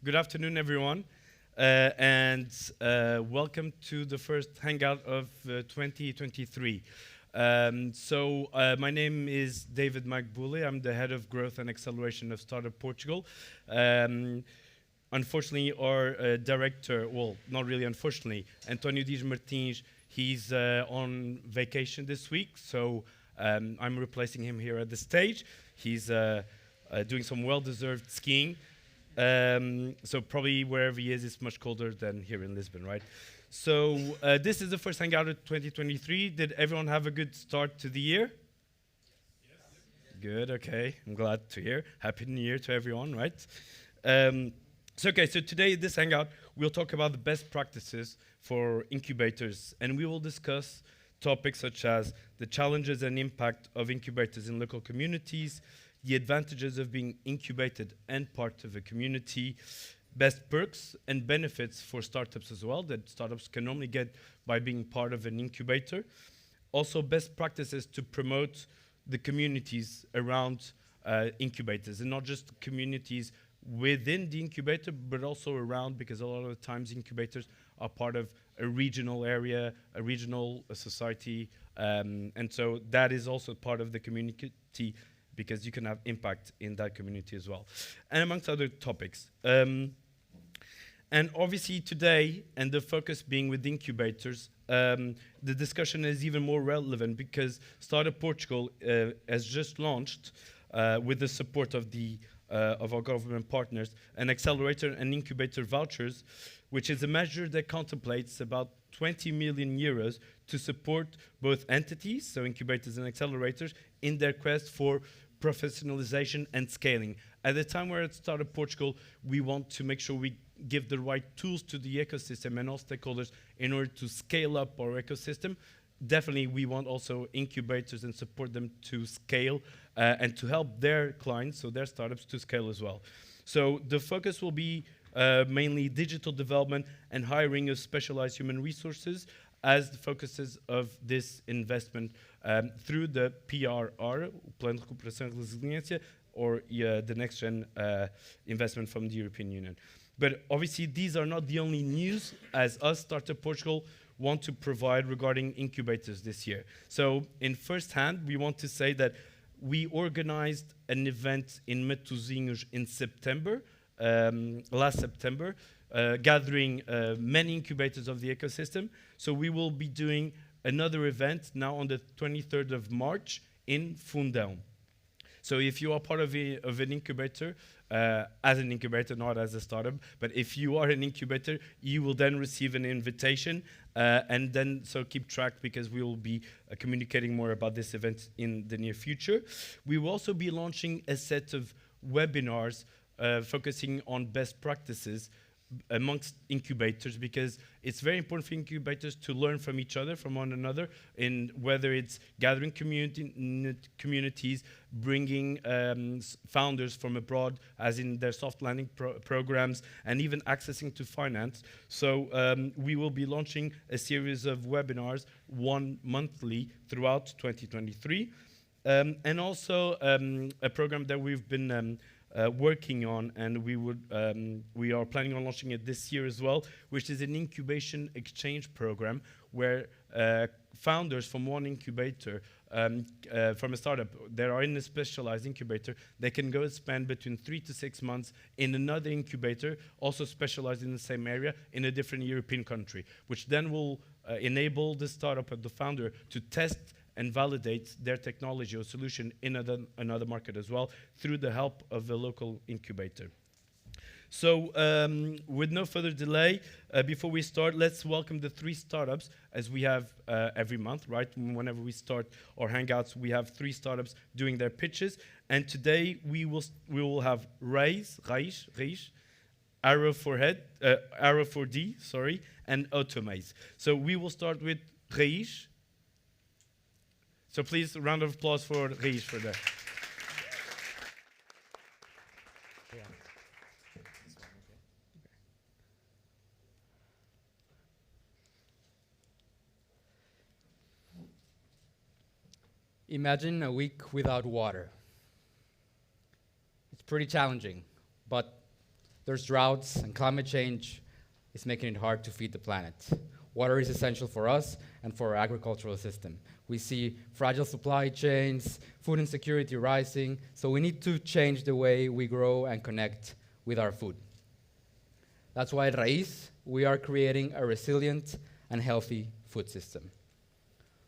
Good afternoon, everyone, and welcome to the first Hangout of 2023. My name is David Magbule. I'm the head of growth and acceleration of Startup Portugal. Unfortunately, our director, well, not really unfortunately, António Dias Martins, he's on vacation this week, so I'm replacing him here at the stage. He's doing some well-deserved skiing. So probably wherever he is, it's much colder than here in Lisbon, right? So this is the first Hangout of 2023. Did everyone have a good start to the year? Yes. Good, okay. I'm glad to hear. Happy New Year to everyone, right? So today this Hangout, we'll talk about the best practices for incubators, and we will discuss topics such as the challenges and impact of incubators in local communities, the advantages of being incubated and part of a community, best perks and benefits for startups as well that startups can only get by being part of an incubator. Also, best practices to promote the communities around incubators, and not just communities within the incubator, but also around, because a lot of the times incubators are part of a regional area, a regional society, and so that is also part of the community, because you can have impact in that community as well, and amongst other topics. And obviously today, and the focus being with incubators, the discussion is even more relevant because Startup Portugal has just launched, with the support of our government partners, an Accelerator and Incubator Vouchers, which is a measure that contemplates about 20 million euros to support both entities, so incubators and accelerators, in their quest for professionalization and scaling. At the time we're at Startup Portugal, we want to make sure we give the right tools to the ecosystem and all stakeholders in order to scale up our ecosystem. Definitely, we want also incubators and support them to scale and to help their clients, so their startups, to scale as well. So the focus will be mainly digital development and hiring of specialized human resources as the focuses of this investment through the PRR, Plano de Recuperação e Resiliência, or the next gen investment from the European Union. But obviously, these are not the only news, as us, Startup Portugal, want to provide regarding incubators this year. So in first hand, we want to say that we organized an event in Matosinhos in September, last September, gathering many incubators of the ecosystem. So we will be doing another event now on the 23rd of March in Fundão. So if you are part of an incubator, as an incubator, not as a startup, but if you are an incubator, you will then receive an invitation, and then so keep track, because we will be communicating more about this event in the near future. We will also be launching a set of webinars focusing on best practices amongst incubators, because it's very important for incubators to learn from each other, from one another, in whether it's gathering communities, bringing founders from abroad, as in their soft landing programs, and even accessing to finance. So we will be launching a series of webinars, one monthly, throughout 2023, and also a program that we've been working on, and we are planning on launching it this year as well, which is an incubation exchange program where founders from one incubator, from a startup that are in a specialized incubator, they can go and spend between 3 to 6 months in another incubator, also specialized in the same area, in a different European country, which then will enable the startup and the founder to test and validate their technology or solution in another market as well, through the help of a local incubator. So with no further delay, before we start, let's welcome the 3 startups, as we have every month, right? Whenever we start our Hangouts, we have 3 startups doing their pitches. And today we will have Raiz, Arrow for D, and Automaze. So we will start with Raiz. So please, a round of applause for Raiz for that. Imagine a week without water. It's pretty challenging, but There's droughts, and climate change is making it hard to feed the planet. Water is essential for us and for our agricultural system. We see fragile supply chains, food insecurity rising, so we need to change the way we grow and connect with our food. That's why at Raíz, we are creating a resilient and healthy food system.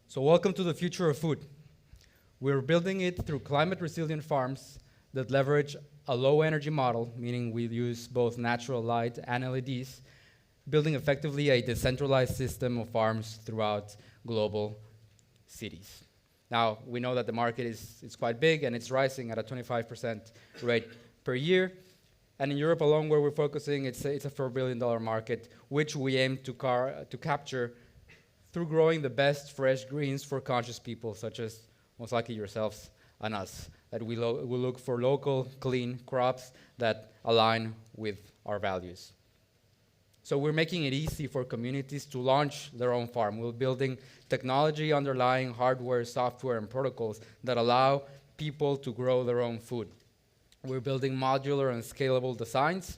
So welcome to the future of food. We're building it through climate-resilient farms that leverage a low-energy model, meaning we use both natural light and LEDs, building effectively a decentralized system of farms throughout global cities. Now, we know that the market is quite big, and it's rising at a 25% rate per year. And in Europe alone, where we're focusing, it's a $4 billion market, which we aim to capture through growing the best fresh greens for conscious people, such as most likely yourselves and us, that we look for local, clean crops that align with our values. So we're making it easy for communities to launch their own farm. We're building technology underlying hardware, software, and protocols that allow people to grow their own food. We're building modular and scalable designs,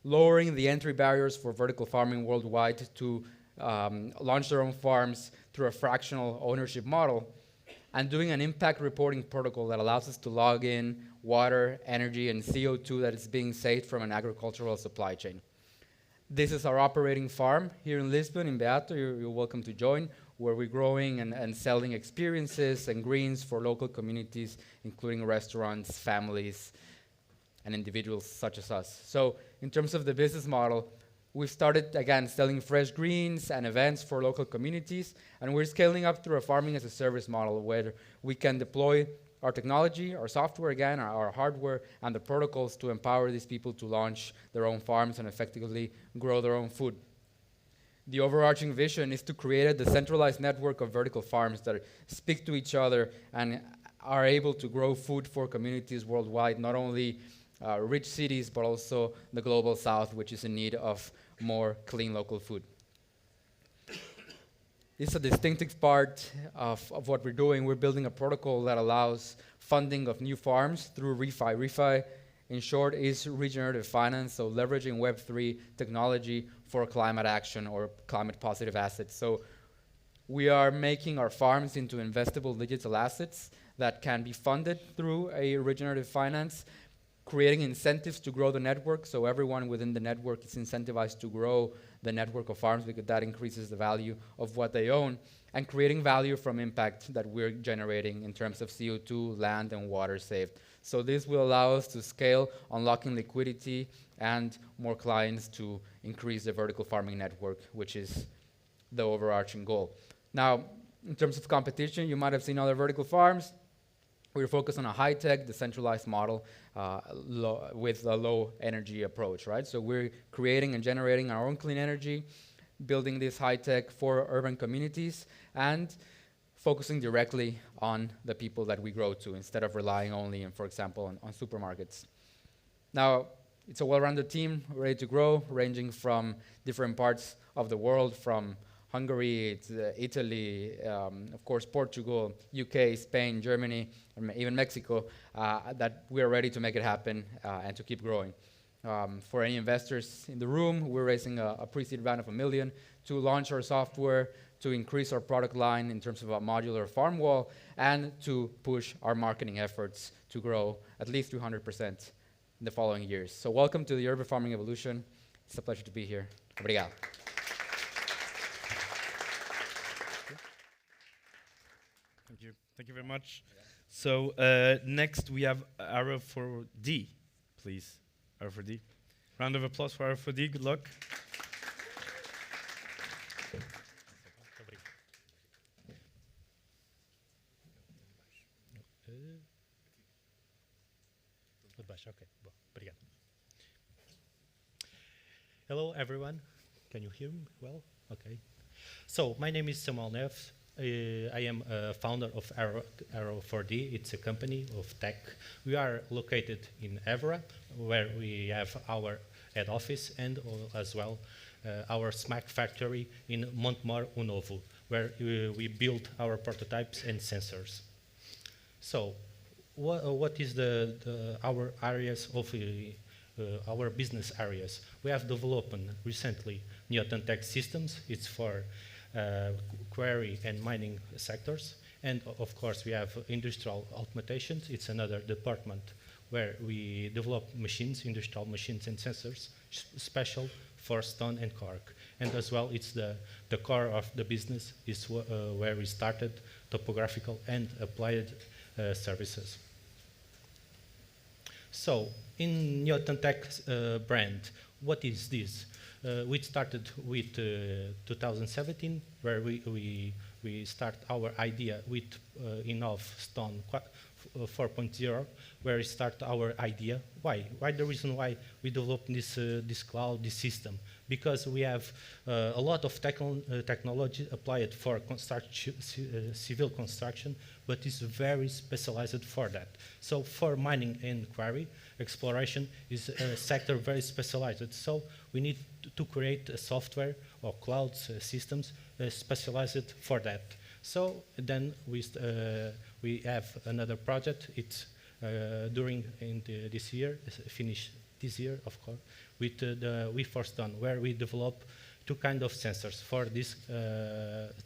lowering the entry barriers for vertical farming worldwide to launch their own farms through a fractional ownership model, and doing an impact reporting protocol that allows us to log in water, energy, and CO2 that is being saved from an agricultural supply chain. This is our operating farm here in Lisbon, in Beato. You're welcome to join, where we're growing and selling experiences and greens for local communities, including restaurants, families, and individuals such as us. So in terms of the business model, we've started, again, selling fresh greens and events for local communities, and we're scaling up through a farming as a service model where we can deploy our technology, our software, again, our hardware, and the protocols to empower these people to launch their own farms and effectively grow their own food. The overarching vision is to create a decentralized network of vertical farms that speak to each other and are able to grow food for communities worldwide, not only rich cities, but also the global south, which is in need of more clean local food. This is a distinctive part of what we're doing. We're building a protocol that allows funding of new farms through ReFi. ReFi, in short, is regenerative finance, so leveraging Web3 technology for climate action or climate-positive assets. So we are making our farms into investable digital assets that can be funded through a regenerative finance, creating incentives to grow the network, so everyone within the network is incentivized to grow the network of farms because that increases the value of what they own, and creating value from impact that we're generating in terms of CO2, land, and water saved. So this will allow us to scale, unlocking liquidity and more clients to increase the vertical farming network, which is the overarching goal. Now, in terms of competition, you might have seen other vertical farms. We're focused on a high-tech, decentralized model with a low-energy approach, right? So we're creating and generating our own clean energy, building this high-tech for urban communities, and focusing directly on the people that we grow to instead of relying only, for example, on supermarkets. Now, it's a well-rounded team, ready to grow, ranging from different parts of the world, from Hungary, Italy, of course, Portugal, UK, Spain, Germany, and even Mexico, that we are ready to make it happen and to keep growing. For any investors in the room, we're raising a pre-seed round of $1 million to launch our software, to increase our product line in terms of a modular farm wall, and to push our marketing efforts to grow at least 200% in the following years. So welcome to the Urban Farming Evolution. It's a pleasure to be here. Obrigado. Thank you very much. So next we have R4D, please. R4D. Round of applause for R4D. Good luck. Hello, everyone. Can you hear me well? Okay. So my name is Samuel Neves. I am a founder of R4D. It's a company of tech. We are located in Évora, where we have our head office, and as well our SMAC factory in Montemor-o-Novo, where we build our prototypes and sensors. So what is our areas of our business areas. We have developed recently Newton Tech Systems. It's for quarry and mining sectors. And of course, we have industrial automatations. It's another department where we develop machines, industrial machines and sensors, special for stone and cork. And as well, it's the core of the business is where we started topographical and applied services. So, in Newton Tech brand, what is this? We started with 2017, where we start our idea with Innov Stone 4.0, where we start our idea. Why? Why the reason why we developed this cloud, this system? Because we have a lot of technology applied for civil construction, but it's very specialized for that. So for mining and quarry, exploration is a sector very specialized. So we need to create a software or cloud systems specialized for that. So then we have another project. It's during this year, finish this year, of course, with the WeForceDone, where we develop two kinds of sensors for this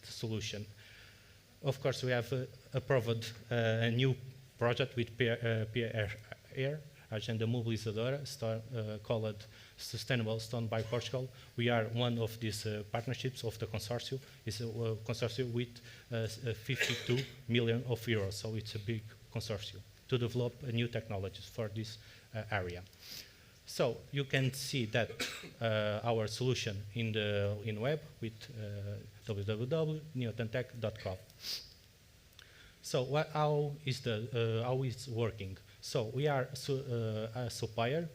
solution. Of course, we have approved a new project with PR Agenda Mobilizadora, called Sustainable Stone by Portugal. We are one of these partnerships of the consortium. It's a consortium with 52 million of euros, so it's a big consortium to develop new technologies for this area. So you can see that our solution in web with www.newtontech.com. So how is working? So we are a supplier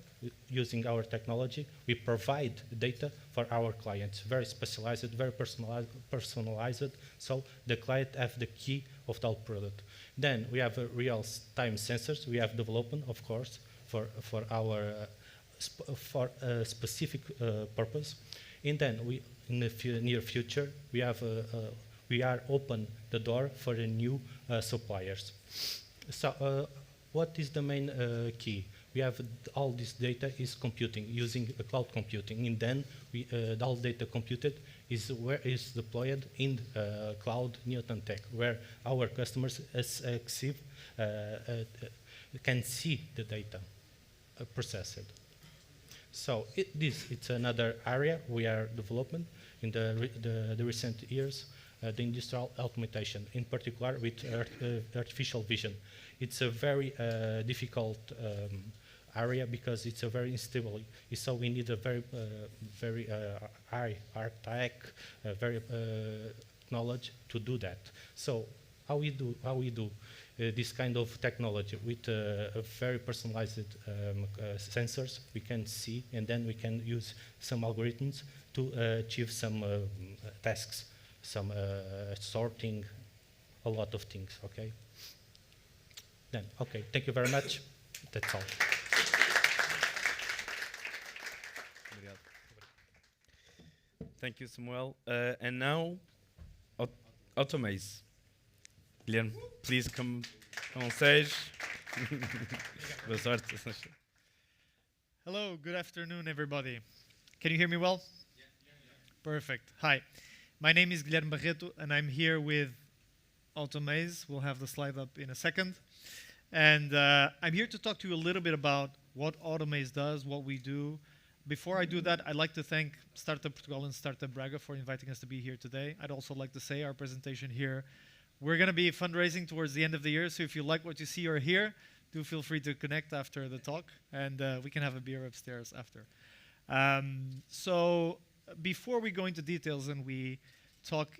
using our technology. We provide data for our clients, very specialized, very personalized. So the client have the key of the product. Then we have real-time sensors. We have development, of course, for our for a specific purpose. And then in the near future, we are open the door for the new suppliers. So what is the main key? We have all this data is computing using cloud computing, and then all data computed is deployed in cloud Newton Tech, where our customers can see the data processed. So it's another area we are developing in the recent years, the industrial automation, in particular with artificial vision. It's a very difficult area because it's a very unstable. So we need a very high tech, very knowledge to do that. So how we do this kind of technology with very personalized sensors? We can see, and then we can use some algorithms to achieve some tasks, some sorting, a lot of things. Okay. Then, okay, thank you very much. That's all. Thank you, Samuel. And now, Automaze. Guilherme, please come on stage. Boa sorte. Hello, good afternoon, everybody. Can you hear me well? Yeah. Perfect. Hi, my name is Guilherme Barreto, and I'm here with Automaze. We'll have the slide up in a second. And I'm here to talk to you a little bit about what Automaze does, what we do. Before I do that, I'd like to thank Startup Portugal and Startup Braga for inviting us to be here today. I'd also like to say our presentation here, we're going to be fundraising towards the end of the year, so if you like what you see or hear, do feel free to connect after the talk, and we can have a beer upstairs after. So before we go into details and we talk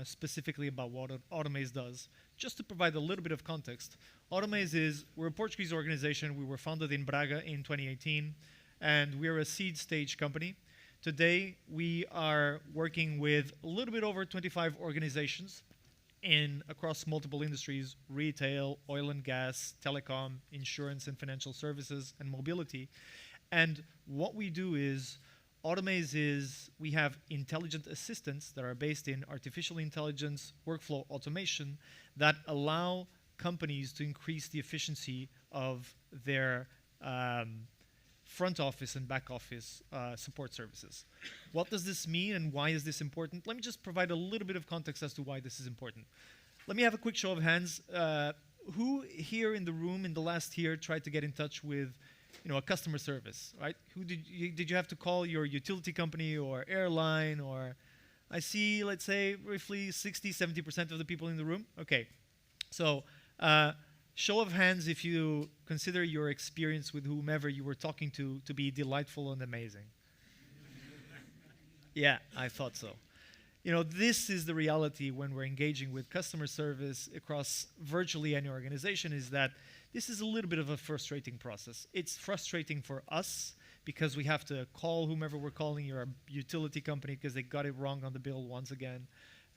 specifically about what Automaze does, just to provide a little bit of context, Automaze we're a Portuguese organization. We were founded in Braga in 2018, and we're a seed stage company. Today, we are working with a little bit over 25 organizations across multiple industries: retail, oil and gas, telecom, insurance and financial services, and mobility. And what we do is, Automaze we have intelligent assistants that are based in artificial intelligence, workflow automation, that allow companies to increase the efficiency of their front office and back office support services. What does this mean and why is this important? Let me just provide a little bit of context as to why this is important. Let me have a quick show of hands. Who here in the room in the last year tried to get in touch with a customer service, right? Who did you have to call your utility company or airline? Or I see, let's say, roughly 60, 70% of the people in the room. Okay, so show of hands if you consider your experience with whomever you were talking to be delightful and amazing. Yeah, I thought so. This is the reality when we're engaging with customer service across virtually any organization, is that this is a little bit of a frustrating process. It's frustrating for us because we have to call whomever we're calling, your utility company, because they got it wrong on the bill once again.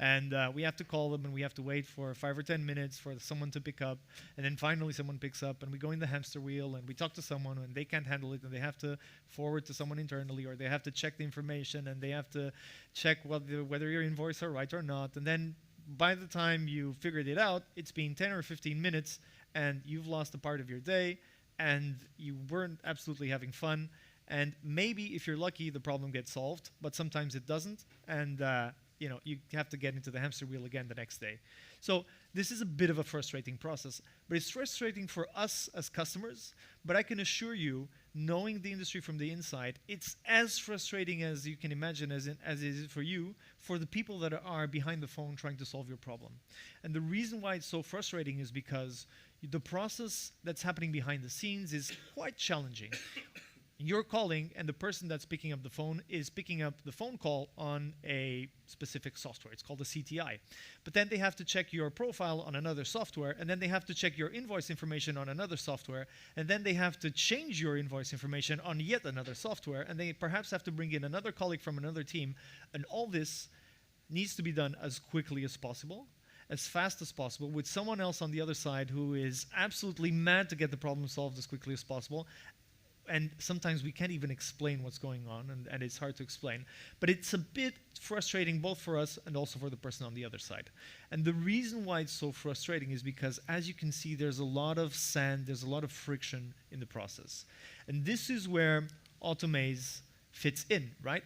And we have to call them and we have to wait for 5 or 10 minutes for someone to pick up. And then finally someone picks up and we go in the hamster wheel and we talk to someone and they can't handle it and they have to forward to someone internally, or they have to check the information and they have to check whether your invoice are right or not. And then by the time you figured it out, it's been 10 or 15 minutes and you've lost a part of your day and you weren't absolutely having fun. And maybe if you're lucky, the problem gets solved, but sometimes it doesn't. And you have to get into the hamster wheel again the next day. So this is a bit of a frustrating process, but it's frustrating for us as customers. But I can assure you, knowing the industry from the inside, it's as frustrating as you can imagine as it is for you, for the people that are behind the phone trying to solve your problem. And the reason why it's so frustrating is because the process that's happening behind the scenes is quite challenging. You're calling, and the person that's picking up the phone is picking up the phone call on a specific software. It's called a CTI. But then they have to check your profile on another software, and then they have to check your invoice information on another software, and then they have to change your invoice information on yet another software, and they perhaps have to bring in another colleague from another team. And all this needs to be done as quickly as possible, as fast as possible, with someone else on the other side who is absolutely mad to get the problem solved as quickly as possible. And sometimes we can't even explain what's going on, and it's hard to explain. But it's a bit frustrating both for us and also for the person on the other side. And the reason why it's so frustrating is because, as you can see, there's a lot of sand, there's a lot of friction in the process. And this is where Automaze fits in, right?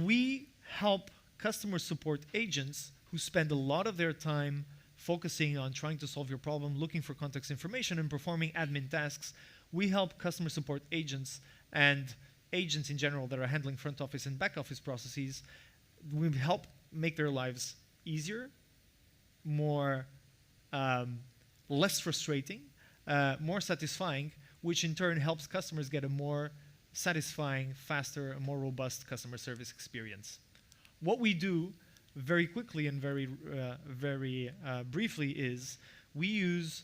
We help customer support agents who spend a lot of their time focusing on trying to solve your problem, looking for context information, and performing admin tasks. We help customer support agents and agents in general that are handling front office and back office processes. We help make their lives easier, less frustrating, more satisfying, which in turn helps customers get a more satisfying, faster, and more robust customer service experience. What we do very quickly and very briefly is we use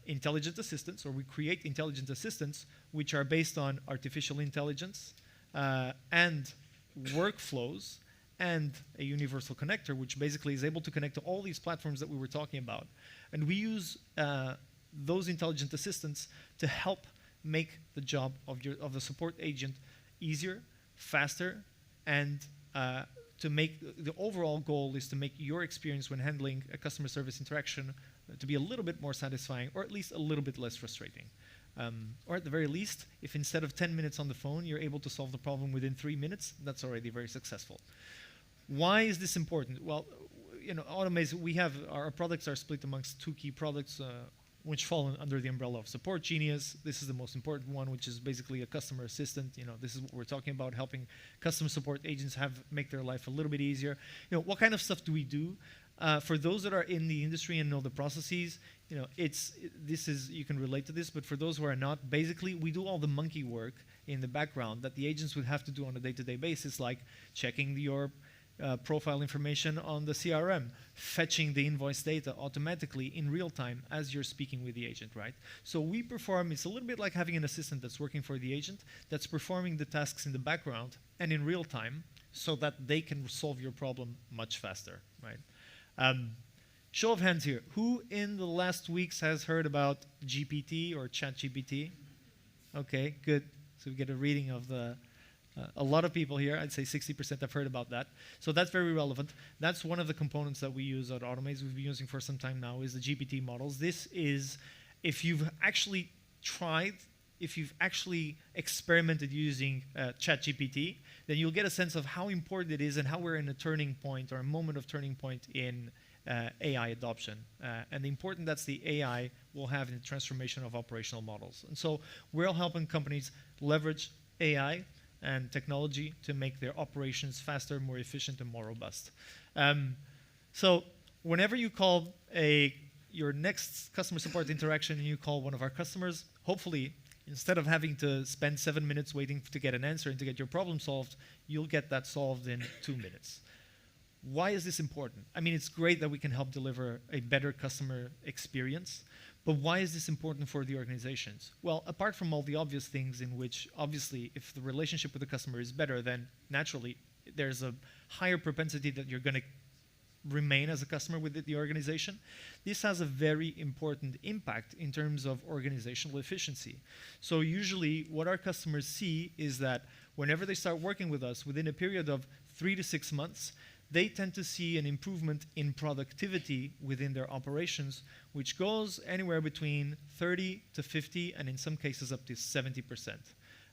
intelligent assistants, or we create intelligent assistants which are based on artificial intelligence and workflows and a universal connector, which basically is able to connect to all these platforms that we were talking about. And we use those intelligent assistants to help make the job of the support agent easier, faster, and to make the overall goal is to make your experience when handling a customer service interaction to be a little bit more satisfying, or at least a little bit less frustrating. Or at the very least, if instead of 10 minutes on the phone, you're able to solve the problem within 3 minutes, that's already very successful. Why is this important? Well, Automaze, our products are split amongst 2 key products, which fall under the umbrella of Support Genius. This is the most important one, which is basically a customer assistant. This is what we're talking about, helping customer support agents make their life a little bit easier. What kind of stuff do we do? For those that are in the industry and know the processes, you can relate to this, but for those who are not, basically we do all the monkey work in the background that the agents would have to do on a day-to-day basis, like checking your profile information on the CRM, fetching the invoice data automatically in real time as you're speaking with the agent, right? So we perform, it's a little bit like having an assistant that's working for the agent, that's performing the tasks in the background and in real time so that they can solve your problem much faster, right? Show of hands here. Who in the last weeks has heard about GPT or ChatGPT? Okay, good. So we get a reading of a lot of people here. I'd say 60% have heard about that. So that's very relevant. That's one of the components that we use at Automaze, we've been using for some time now, is the GPT models. This is, if you've actually tried if you've actually experimented using ChatGPT, then you'll get a sense of how important it is and how we're in a turning point or a moment of turning point in AI adoption and the importance that the AI will have in the transformation of operational models. And so we're helping companies leverage AI and technology to make their operations faster, more efficient, and more robust. So whenever you call your next customer support interaction and you call one of our customers, hopefully, instead of having to spend 7 minutes waiting to get an answer and to get your problem solved, you'll get that solved in 2 minutes. Why is this important? I mean, it's great that we can help deliver a better customer experience, but why is this important for the organizations? Well, apart from all the obvious things in which, obviously, if the relationship with the customer is better, then naturally there's a higher propensity that you're going to remain as a customer with the organization. This has a very important impact in terms of organizational efficiency. So usually what our customers see is that whenever they start working with us within a period of 3 to 6 months, they tend to see an improvement in productivity within their operations, which goes anywhere between 30 to 50 and in some cases up to 70%.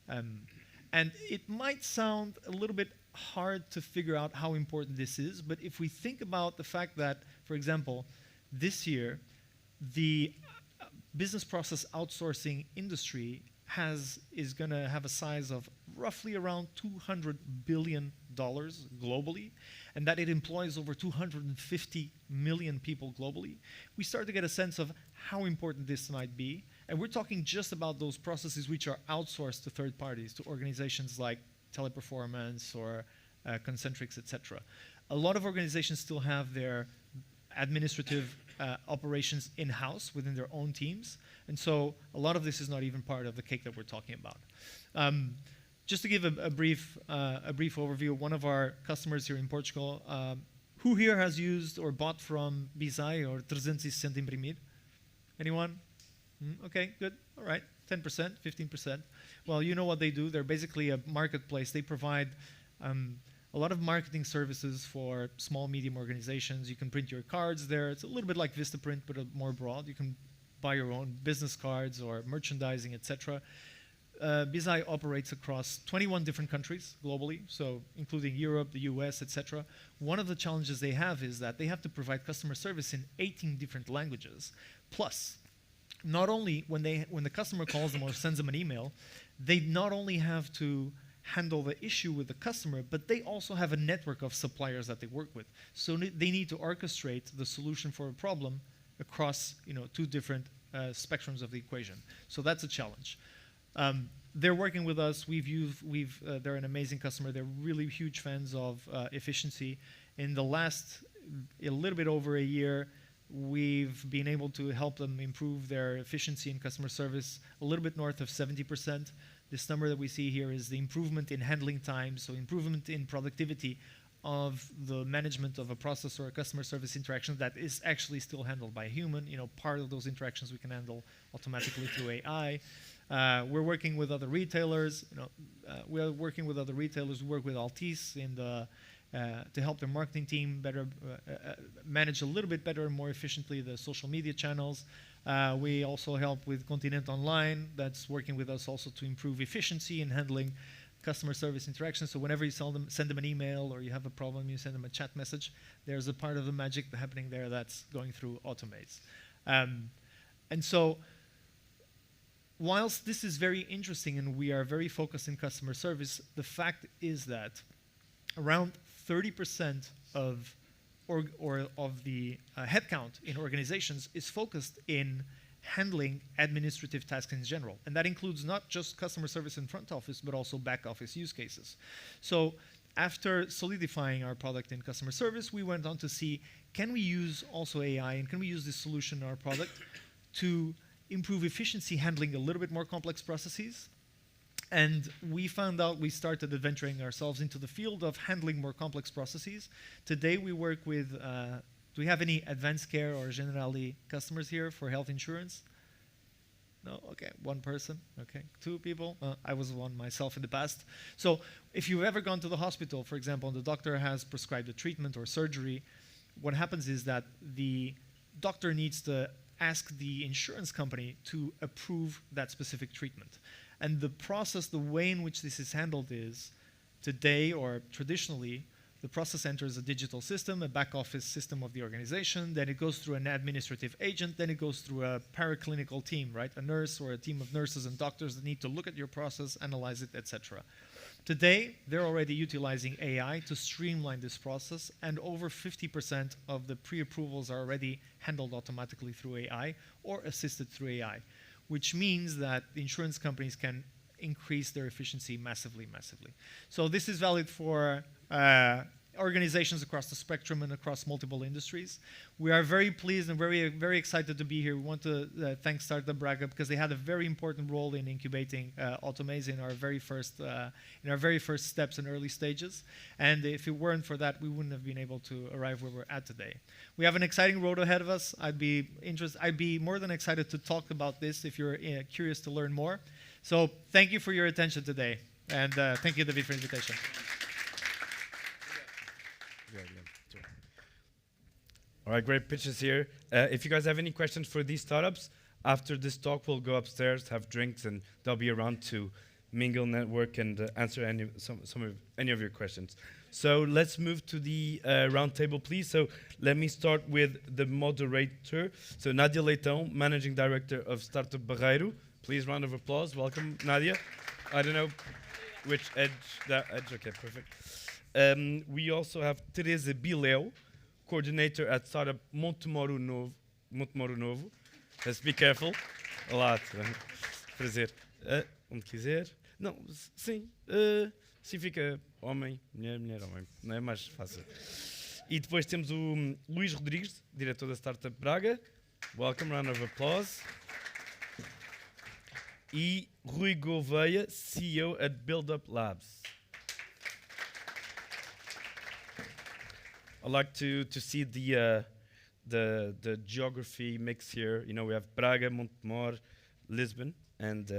And it might sound a little bit hard to figure out how important this is, but if we think about the fact that, for example, this year, the business process outsourcing industry is going to have a size of roughly around $200 billion globally, and that it employs over 250 million people globally, we start to get a sense of how important this might be. And we're talking just about those processes which are outsourced to third parties, to organizations like Teleperformance or Concentrix, etc. A lot of organizations still have their administrative operations in-house within their own teams, and so a lot of this is not even part of the cake that we're talking about. Just to give a brief overview, one of our customers here in Portugal, who here has used or bought from Biléu or 360 Imprimir? Anyone? Okay, good. All right, 10%, 15%. Well, you know what they do. They're basically a marketplace. They provide a lot of marketing services for small, medium organizations. You can print your cards there. It's a little bit like Vistaprint, but more broad. You can buy your own business cards or merchandising, etc. Biléu operates across 21 different countries globally, so including Europe, the US, etc. One of the challenges they have is that they have to provide customer service in 18 different languages. Plus, not only when the customer calls them or sends them an email, they not only have to handle the issue with the customer, but they also have a network of suppliers that they work with. So they need to orchestrate the solution for a problem across 2 different spectrums of the equation. So that's a challenge. They're working with us. They're an amazing customer. They're really huge fans of efficiency. In the last a little bit over a year, we've been able to help them improve their efficiency in customer service a little bit north of 70%. This number that we see here is the improvement in handling time, so improvement in productivity of the management of a process or a customer service interaction that is actually still handled by a human. Part of those interactions we can handle automatically through AI. We're working with other retailers. We work with Altice to help their marketing team better manage a little bit better and more efficiently the social media channels. We also help with Continent Online, that's working with us also to improve efficiency in handling customer service interactions. So whenever you send them an email or you have a problem, you send them a chat message, there's a part of the magic happening there that's going through automates. And so whilst this is very interesting and we are very focused in customer service, the fact is that around 30% of the headcount in organizations is focused in handling administrative tasks in general. And that includes not just customer service in front office, but also back office use cases. So after solidifying our product in customer service, we went on to see, can we use also AI and can we use this solution in our product to improve efficiency handling a little bit more complex processes? And we found out, we started adventuring ourselves into the field of handling more complex processes. Today we work with, do we have any advanced care or Generali customers here for health insurance? No? Okay, 1 person. Okay, 2 people. I was one myself in the past. So if you've ever gone to the hospital, for example, and the doctor has prescribed a treatment or surgery, what happens is that the doctor needs to ask the insurance company to approve that specific treatment. And the process, the way in which this is handled is, today or traditionally, the process enters a digital system, a back office system of the organization, then it goes through an administrative agent, then it goes through a paraclinical team, right? A nurse or a team of nurses and doctors that need to look at your process, analyze it, etc. Today, they're already utilizing AI to streamline this process, and over 50% of the pre-approvals are already handled automatically through AI or assisted through AI, which means that the insurance companies can increase their efficiency massively, massively. So this is valid for organizations across the spectrum and across multiple industries. We are very pleased and very, very excited to be here. We want to thank Startup Braga because they had a very important role in incubating Automaze in our very first steps and early stages. And if it weren't for that, we wouldn't have been able to arrive where we're at today. We have an exciting road ahead of us. I'd be more than excited to talk about this if you're curious to learn more. So thank you for your attention today, and thank you, David, for the invitation. All right, great pitches here. If you guys have any questions for these startups, after this talk, we'll go upstairs, have drinks, and they'll be around to mingle, network, and answer any of your questions. So let's move to the round table, please. So let me start with the moderator. So Nadia Leitão, Managing Director of Startup Barreiro. Please, round of applause. Welcome, Nadia. I don't know which edge, that edge, okay, perfect. We also have Teresa Biléu, Coordinator at Startup Montemor-o-Novo. Let's be careful. Olá, prazer. Onde quiser. Não, sim. Sim, fica homem, mulher, homem. Não é mais fácil. E depois temos o Luís Rodrigues, diretor da Startup Braga. Welcome, round of applause. E Rui Gouveia, CEO at Build Up Labs. I like to see the geography mix here. You know, we have Braga, Montemor, Lisbon, and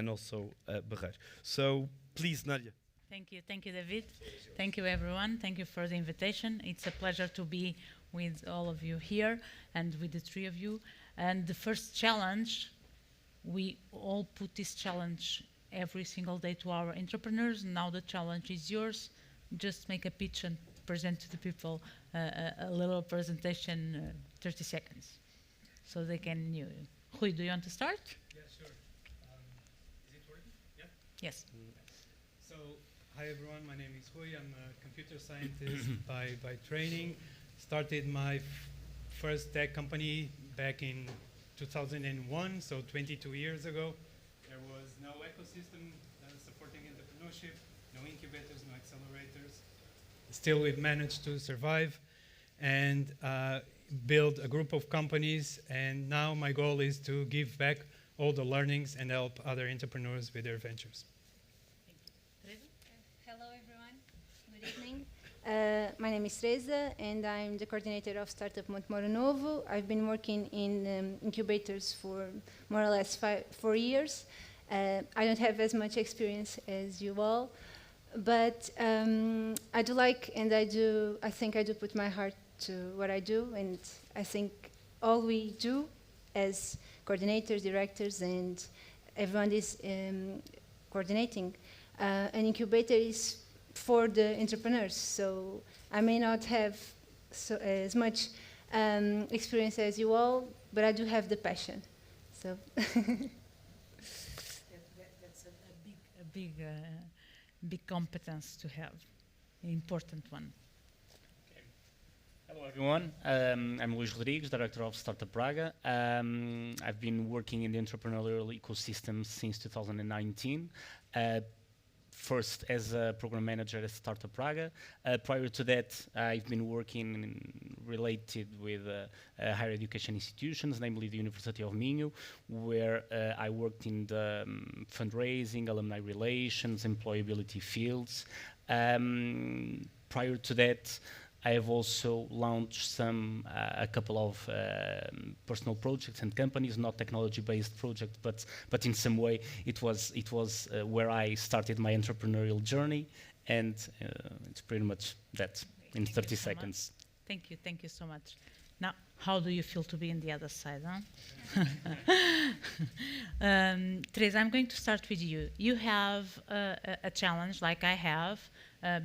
also Barreiro. So please, Nadia. Thank you, David. Thank you, everyone. Thank you for the invitation. It's a pleasure to be with all of you here and with the three of you. And the first challenge, we all put this challenge every single day to our entrepreneurs. Now the challenge is yours. Just make a pitch and present to the people a little presentation, 30 seconds, so they can know you. Rui, do you want to start? Yeah, sure. Is it working? Yeah? Yes. So, hi everyone, my name is Rui. I'm a computer scientist by training. Started my first tech company back in 2001, so 22 years ago. There was no ecosystem supporting entrepreneurship, no incubators, no accelerators. Still, we've managed to survive and build a group of companies, and now my goal is to give back all the learnings and help other entrepreneurs with their ventures. Hello everyone, good evening. My name is Teresa and I'm the coordinator of Startup Montemor-o-Novo. I've been working in incubators for more or less 4 years. I don't have as much experience as you all, but I do like, and I think I do put my heart to what I do, and I think all we do as coordinators, directors, and everyone is coordinating an incubator is for the entrepreneurs. So I may not have as much experience as you all, but I do have the passion. So That's a big competence to have, an important one. Okay. Hello everyone, I'm Luís Rodrigues, Director of Startup Braga. I've been working in the entrepreneurial ecosystem since 2019. First as a program manager at Startup Braga. Prior to that, I've been working related with higher education institutions, namely the University of Minho, where I worked in the fundraising, alumni relations, employability fields. Prior to that, I have also launched a couple of personal projects and companies, not technology-based projects, but in some way it was where I started my entrepreneurial journey, and it's pretty much that in 30 seconds. Thank you so much. Now, how do you feel to be in the other side, huh? Teresa, I'm going to start with you. You have a challenge like I have,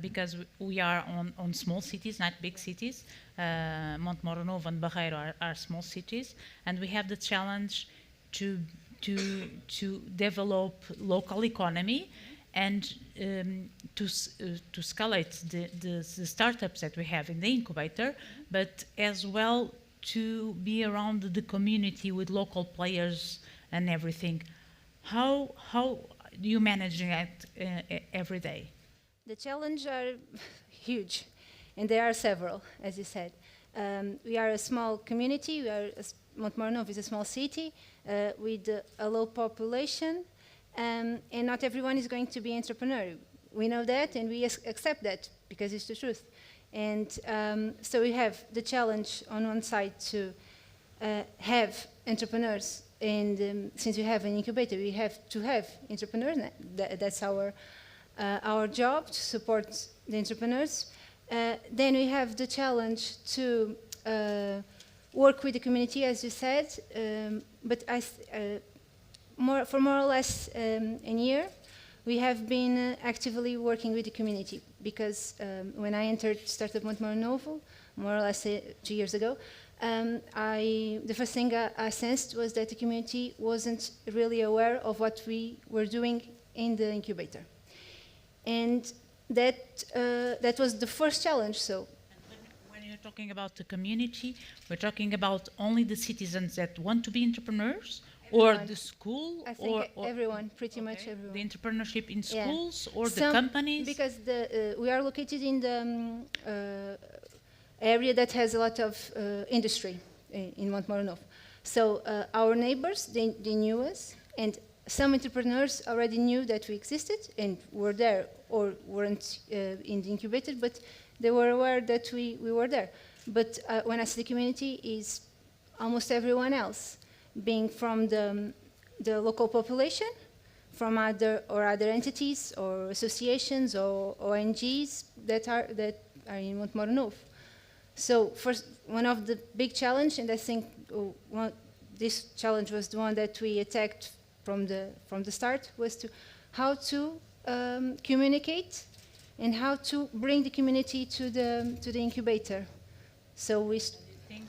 because we are on small cities, not big cities. Montemor-o-Novo and Biléu are small cities, and we have the challenge to develop local economy and to scalate the startups that we have in the incubator, but as well to be around the community with local players and everything. How do you manage that every day? The challenges are huge, and there are several, as you said. We are a small community. Montemor-o-Novo is a small city with a low population, and not everyone is going to be entrepreneur. We know that, and we accept that because it's the truth. And so we have the challenge on one side to have entrepreneurs, and since we have an incubator, we have to have entrepreneurs. That's our job, to support the entrepreneurs. Then we have the challenge to work with the community, as you said, but for more or less a year, we have been actively working with the community, because when I entered Startup Montemor-o-Novo, more or less 2 years ago, the first thing I sensed was that the community wasn't really aware of what we were doing in the incubator. And that was the first challenge. So, when you're talking about the community, we're talking about only the citizens that want to be entrepreneurs, or the school, I think everyone, pretty much everyone. The entrepreneurship in schools, or the Some companies? Because we are located in the area that has a lot of industry in Montemor-o-Novo. So our neighbors, they knew us, and some entrepreneurs already knew that we existed and were there, or weren't in the incubator, but they were aware that we were there. But when I say the community, is almost everyone else, being from the local population, from other entities or associations or ONGs that are in Montemor-o-Novo. So first, one of the big challenge, and I think this challenge was the one that we attacked from the start, was how to communicate and how to bring the community to the incubator. So we. I think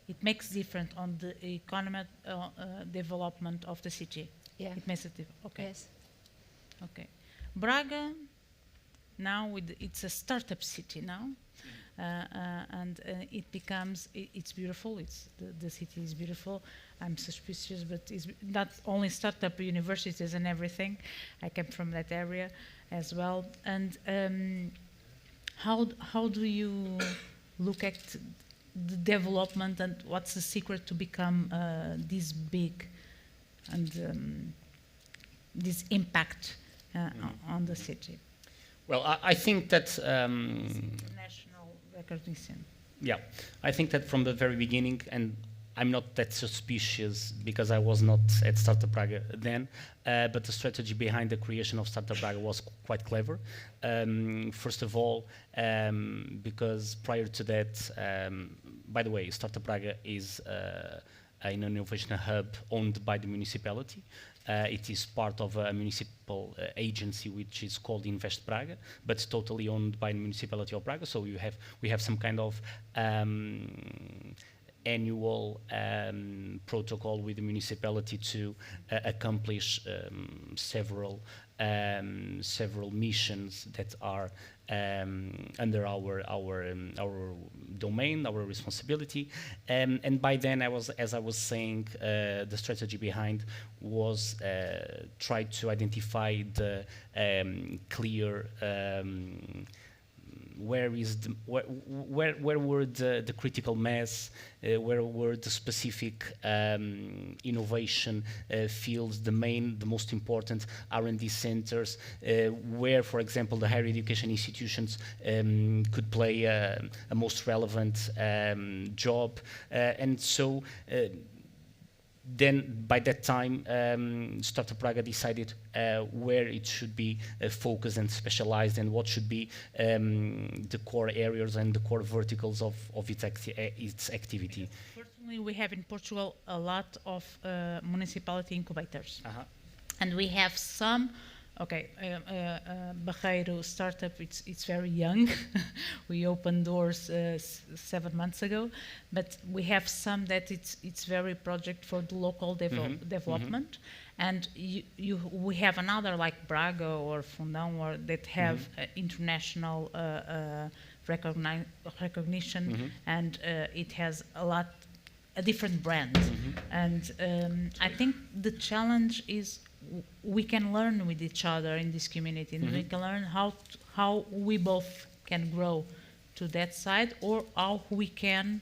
it makes different on the economic development of the city. Yeah. It makes it different. Okay. Yes. Okay. Braga, now it's a startup city now, and it becomes. It's beautiful. The city is beautiful. I'm suspicious, but it's not only startup universities and everything. I come from that area as well. And how do you look at the development, and what's the secret to become this big and this impact on the city? Well, I think that International recognition. Yeah, I think that from the very beginning, and I'm not that suspicious because I was not at Startup Braga then, but the strategy behind the creation of Startup Braga was quite clever. First of all, because prior to that, by the way, Startup Braga is an innovation hub owned by the municipality. It is part of a municipal agency which is called Invest Braga, but totally owned by the municipality of Braga. So we have some kind of annual protocol with the municipality to accomplish several missions that are under our domain, our responsibility, and by then as I was saying, the strategy behind was try to identify the clear. Where were the critical mass? Where were the specific innovation fields? The most important R&D centers, where, for example, the higher education institutions could play a most relevant job, and so. then by that time, Startup Praga decided where it should be focused and specialized, and what should be the core areas and the core verticals of its activity. Fortunately, we have in Portugal a lot of municipality incubators. And we have some, Barreiro startup, it's very young. We opened doors 7 months ago, but we have some that it's very project for the local development. And we have another like Braga or Fundão that have international recognition, and it has a different brand. And I think the challenge is we can learn with each other in this community, and we can learn how we both can grow to that side, or how we can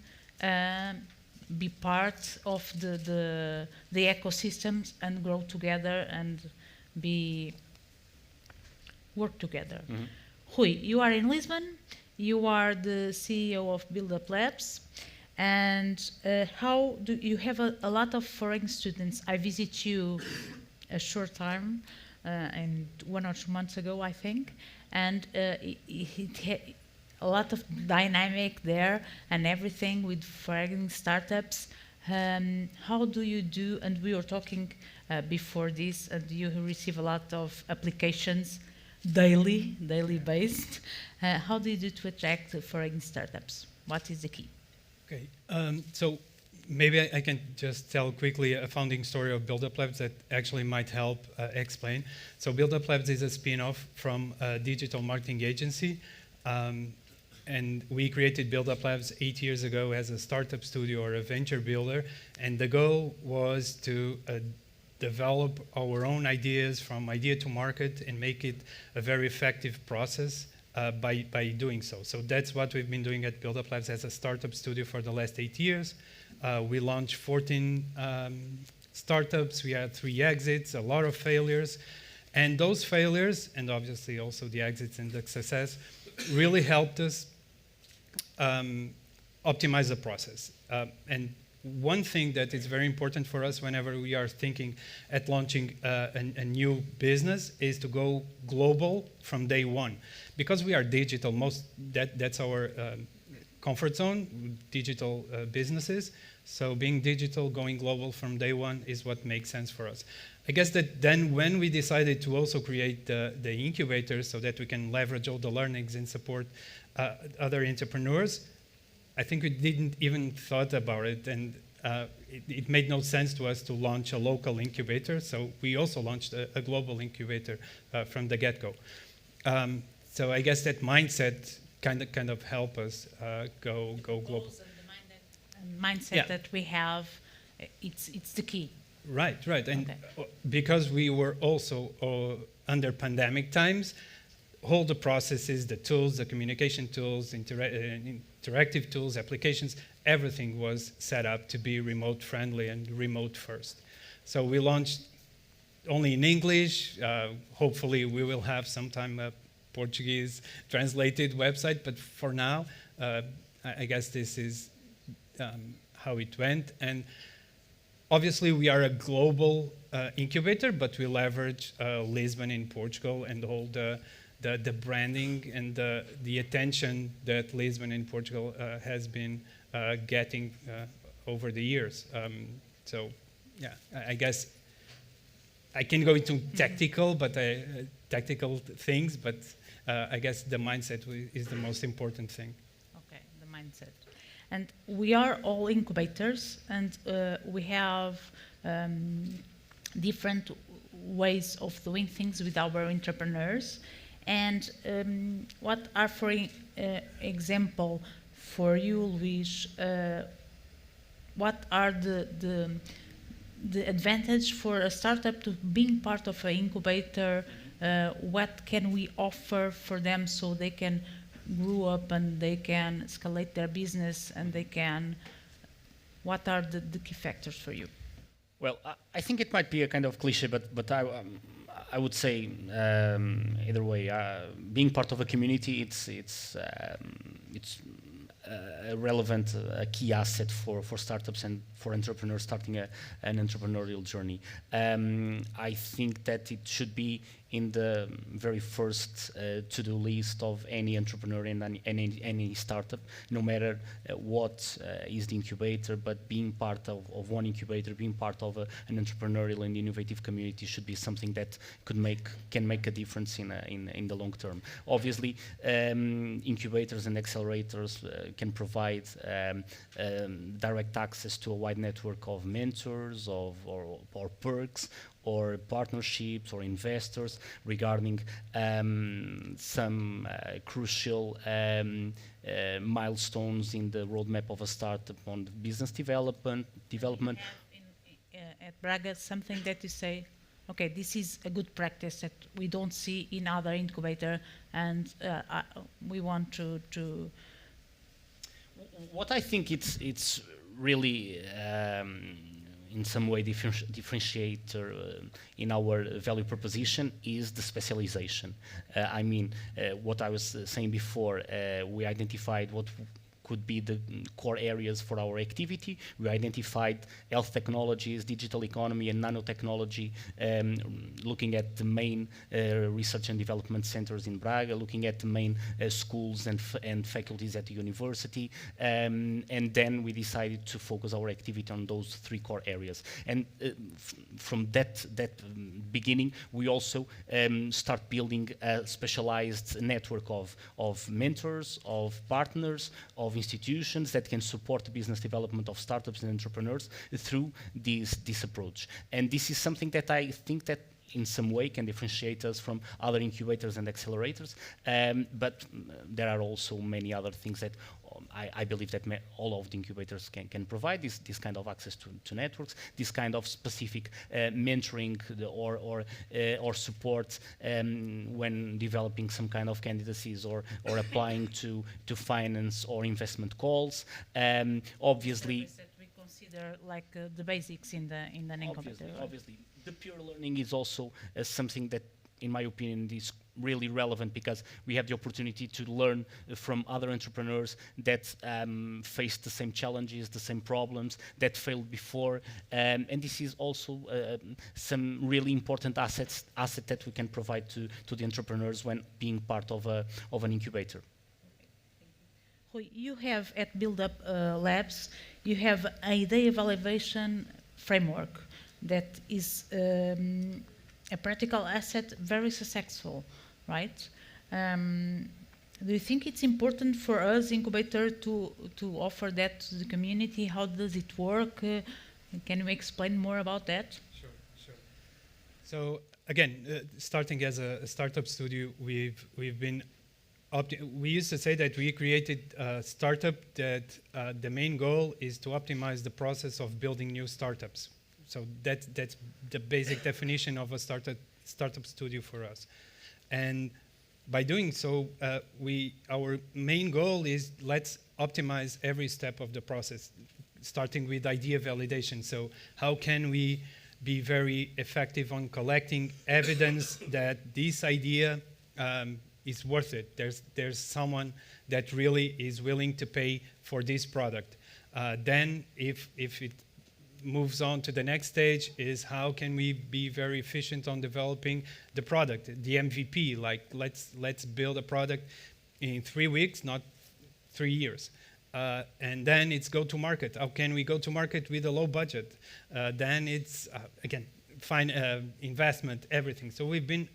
be part of the ecosystems and grow together and work together. Rui, you are in Lisbon. You are the CEO of Build Up Labs. And how do you have a lot of foreign students? I visit you a short time, and 1 or 2 months ago, I think, and it had a lot of dynamic there and everything with foreign startups. How do you do? And we were talking before this, and you receive a lot of applications daily based. How do you do to attract foreign startups? What is the key? Okay, so maybe I can just tell quickly a founding story of Build Up Labs that actually might help explain. So Build Up Labs is a spin-off from a digital marketing agency. And we created Build Up Labs 8 years ago as a startup studio or a venture builder. And the goal was to develop our own ideas from idea to market and make it a very effective process by doing so. So that's what we've been doing at Build Up Labs as a startup studio for the last 8 years. We launched 14 startups. We had 3 exits, a lot of failures. And those failures, and obviously also the exits and the success, really helped us optimize the process. And one thing that is very important for us whenever we are thinking at launching a new business is to go global from day one. Because we are digital, that's our comfort zone, digital businesses. So being digital, going global from day one is what makes sense for us. I guess that then when we decided to also create the incubators so that we can leverage all the learnings and support other entrepreneurs, I think we didn't even thought about it, and it made no sense to us to launch a local incubator. So we also launched a global incubator from the get-go. So I guess that mindset kind of help us go global. Mindset that we have, it's the key. Right. And because we were also under pandemic times, all the processes, the tools, the communication tools, interactive tools, applications, everything was set up to be remote friendly and remote first. So we launched only in English. Hopefully we will have sometime a Portuguese translated website, but for now, I guess this is how it went. And obviously, we are a global incubator, but we leverage Lisbon in Portugal and all the branding and the attention that Lisbon in Portugal has been getting over the years. So, yeah, I guess I can go into tactical things, but I guess the mindset is the most important thing. Okay, the mindset. And we are all incubators, and we have different ways of doing things with our entrepreneurs. And what are, for example, for you, Luis, what are the advantage for a startup to being part of an incubator? What can we offer for them so they can grow up and they can escalate their business and they can, what are the key factors for you? Well, I think it might be a kind of cliche, but I would say either way, being part of a community, it's a relevant, key asset for startups and for entrepreneurs starting an entrepreneurial journey. I think that it should be in the very first to-do list of any entrepreneur and any startup, no matter what is the incubator, but being part of one incubator, being part of an entrepreneurial and innovative community should be something that can make a difference in the long term. Obviously, incubators and accelerators can provide direct access to a wide network of mentors, or perks, or partnerships or investors regarding some crucial milestones in the roadmap of a startup on business development. At Braga, something that you say, okay, this is a good practice that we don't see in other incubator, and we want to. What I think it's really in some way differentiator in our value proposition is the specialization. I mean, what I was saying before, we identified what could be the core areas for our activity. We identified health technologies, digital economy, and nanotechnology, looking at the main research and development centers in Braga, looking at the main schools and faculties at the university, and then we decided to focus our activity on those three core areas. And from that beginning, we also start building a specialized network of mentors, of partners, of institutions that can support the business development of startups and entrepreneurs through this approach. And this is something that I think that in some way can differentiate us from other incubators and accelerators, but there are also many other things that I believe that all of the incubators can provide, this kind of access to networks, this kind of specific mentoring or support when developing some kind of candidacies or applying to finance or investment calls. Obviously, that we consider like the basics in an incubator. Obviously, the peer learning is also something that, in my opinion, is really relevant, because we have the opportunity to learn from other entrepreneurs that face the same challenges, the same problems, that failed before, and this is also some really important asset that we can provide to the entrepreneurs when being part of an incubator. You have at Build Up Labs, you have an idea evaluation framework that is a practical asset, very successful, right? Do you think it's important for us, incubator, to offer that to the community? How does it work? Can you explain more about that? Sure. So again, starting as a startup studio, we've been we used to say that we created a startup that the main goal is to optimize the process of building new startups. So that's the basic definition of a startup studio for us. And by doing so, our main goal is let's optimize every step of the process, starting with idea validation. So how can we be very effective on collecting evidence that this idea is worth it? There's someone that really is willing to pay for this product. Then if it moves on to the next stage, is how can we be very efficient on developing the product, the MVP? Like let's build a product in 3 weeks, not 3 years. And then it's go to market. How can we go to market with a low budget? Then it's again investment, everything. So we've been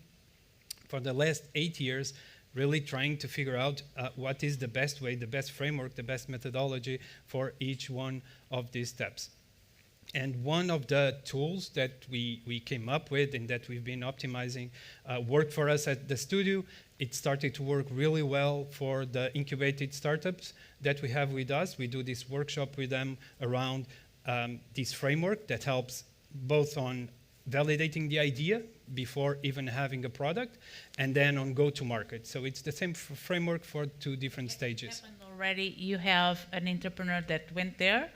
for the last 8 years really trying to figure out what is the best way, the best framework, the best methodology for each one of these steps. And one of the tools that we came up with and that we've been optimizing worked for us at the studio. It started to work really well for the incubated startups that we have with us. We do this workshop with them around this framework that helps both on validating the idea before even having a product, and then on go-to-market. So it's the same framework for 2 different stages. Already you have an entrepreneur that went there.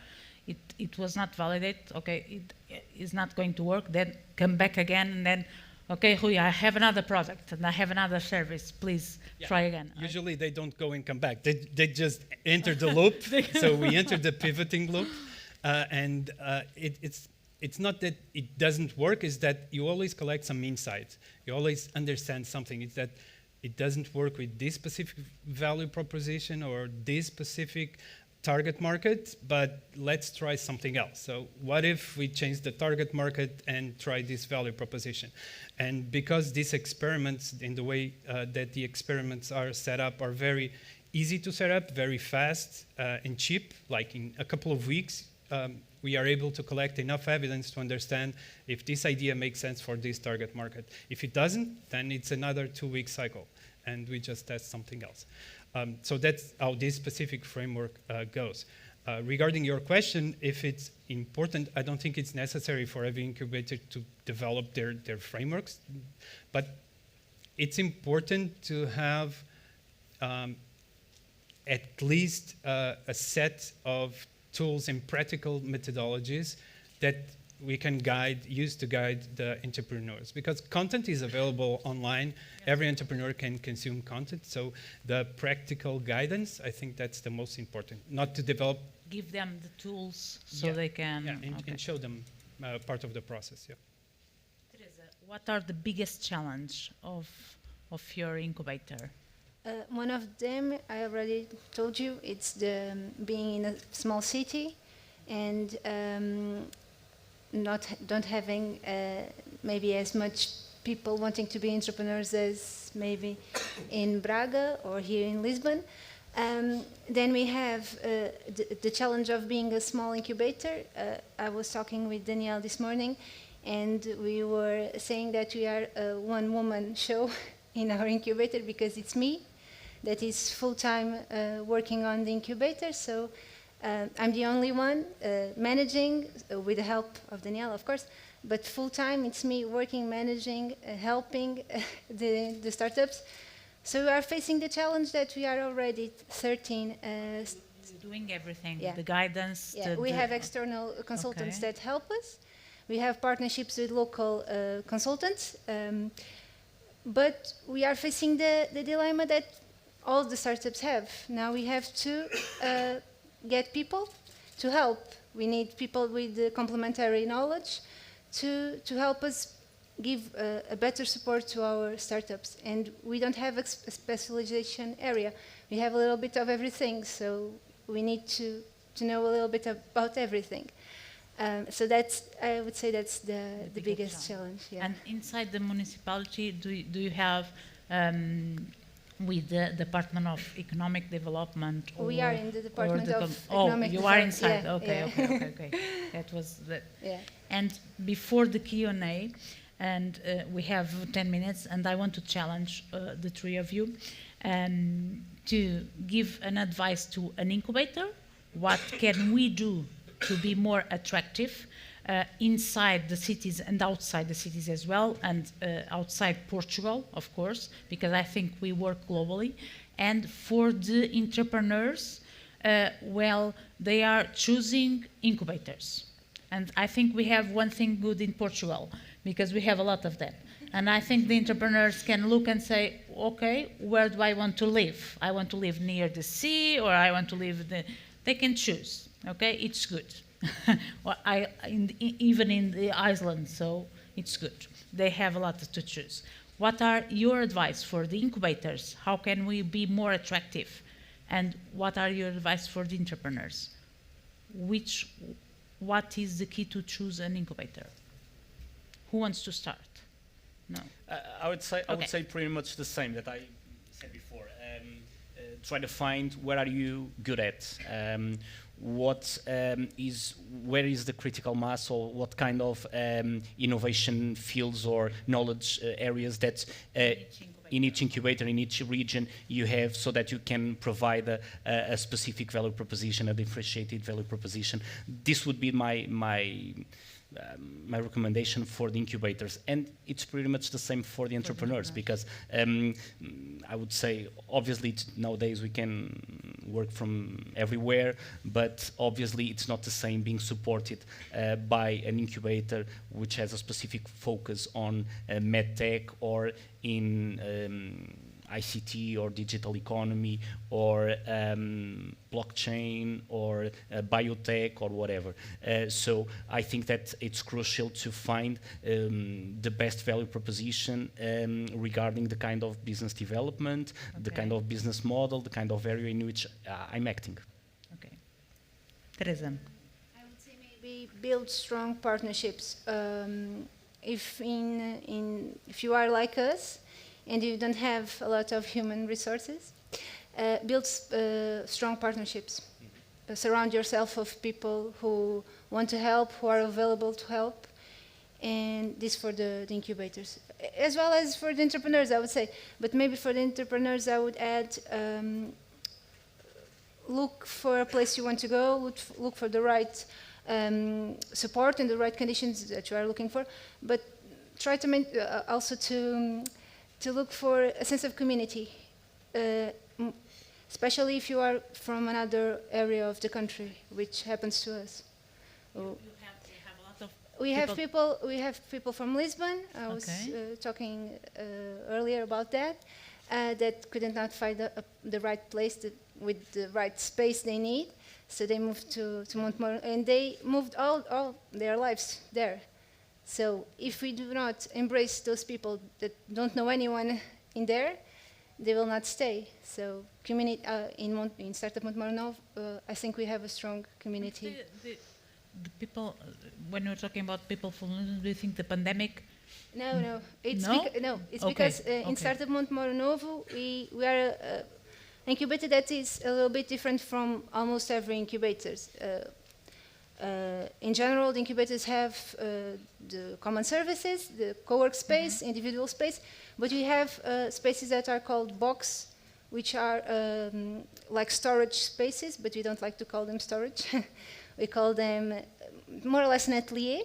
It was not validated. Okay, it is not going to work. Then come back again, and then, Okay, Rui, I have another product and I have another service. Please try again. Usually they don't go and come back. They just enter the loop. So we enter the pivoting loop. It's not that it doesn't work, it's that you always collect some insights. You always understand something. It's that it doesn't work with this specific value proposition or this specific target market, but let's try something else. So what if we change the target market and try this value proposition? And because these experiments, in the way that the experiments are set up, are very easy to set up, very fast and cheap, like in a couple of weeks, we are able to collect enough evidence to understand if this idea makes sense for this target market. If it doesn't, then it's another 2-week cycle, and we just test something else. So that's how this specific framework goes. Regarding your question, if it's important, I don't think it's necessary for every incubator to develop their frameworks, but it's important to have at least a set of tools and practical methodologies that we can use to guide the entrepreneurs, because content is available online. Every entrepreneur can consume content, so the practical guidance, I think that's the most important. Not to develop... Give them the tools so they can... Yeah, and show them part of the process, yeah. Teresa, what are the biggest challenge of your incubator? One of them, I already told you, it's the being in a small city and don't having maybe as much people wanting to be entrepreneurs as maybe in Braga or here in Lisbon. Then we have the challenge of being a small incubator. I was talking with Danielle this morning, and we were saying that we are a one-woman show in our incubator because it's me that is full-time working on the incubator. So I'm the only one managing, with the help of Danielle, of course, but full-time it's me working, managing, helping the startups. So we are facing the challenge that we are already 13. Doing everything, yeah. The guidance. Yeah, we have external consultants that help us. We have partnerships with local consultants. But we are facing the dilemma that all the startups have. Now we have to get people to help. We need people with complementary knowledge to help us give a better support to our startups. And we don't have a specialization area. We have a little bit of everything, so we need to know a little bit about everything. So that's, I would say that's the biggest challenge. Yeah. And inside the municipality, do you have with the Department of Economic Development? We are in the Department of Economic Economic Development. You are inside, yeah, okay, yeah. okay. That was the... Yeah. And before the Q&A, and we have 10 minutes, and I want to challenge the three of you to give an advice to an incubator. What can we do to be more attractive inside the cities and outside the cities as well, and outside Portugal, of course, because I think we work globally. And for the entrepreneurs, well, they are choosing incubators. And I think we have one thing good in Portugal, because we have a lot of them. And I think the entrepreneurs can look and say, okay, where do I want to live? I want to live near the sea, or I want to live... They can choose, okay? It's good. Well, even in the island, so it's good. They have a lot to choose. What are your advice for the incubators? How can we be more attractive? And what are your advice for the entrepreneurs? What is the key to choose an incubator? Who wants to start? No. I would say pretty much the same that I said before. Try to find where are you good at. Where is the critical mass, or what kind of innovation fields or knowledge areas that in each incubator, in each region you have, so that you can provide a specific value proposition, a differentiated value proposition. This would be my recommendation for the incubators, and it's pretty much the same for the entrepreneurs, because I would say obviously nowadays we can work from everywhere, but obviously it's not the same being supported by an incubator which has a specific focus on medtech or in ICT or digital economy or blockchain or biotech or whatever. So I think that it's crucial to find the best value proposition regarding the kind of business development, the kind of business model, the kind of area in which I'm acting. Okay. Teresa. I would say maybe build strong partnerships. If you are like us and you don't have a lot of human resources, build strong partnerships. Surround yourself of people who want to help, who are available to help, and this for the incubators, as well as for the entrepreneurs, I would say. But maybe for the entrepreneurs, I would add, look for a place you want to go, look for the right support and the right conditions that you are looking for, but try to also to look for a sense of community, especially if you are from another area of the country, which happens to us. You have a lot of We have people from Lisbon. I was talking earlier about that. That could not find the right place with the right space they need, so they moved to Montemor, and they moved all their lives there. So if we do not embrace those people that don't know anyone in there, they will not stay. So community in Startup Montemor-o-Novo, I think we have a strong community. The people, when you're talking about people from London, do you think the pandemic? No, it's No? it's Okay, because in Startup Montemor-o-Novo we are an incubator that is a little bit different from almost every incubators. In general, the incubators have the common services, the co-work space, individual space, but we have spaces that are called box, which are like storage spaces, but we don't like to call them storage. We call them more or less an atelier,